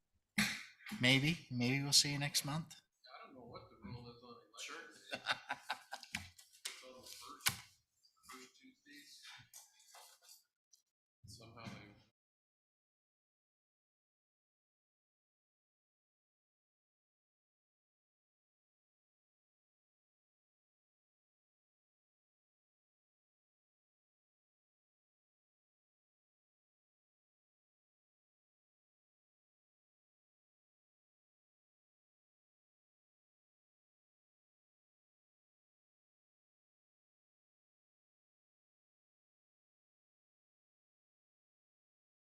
Maybe we'll see you next month. I don't know what the rule is on election.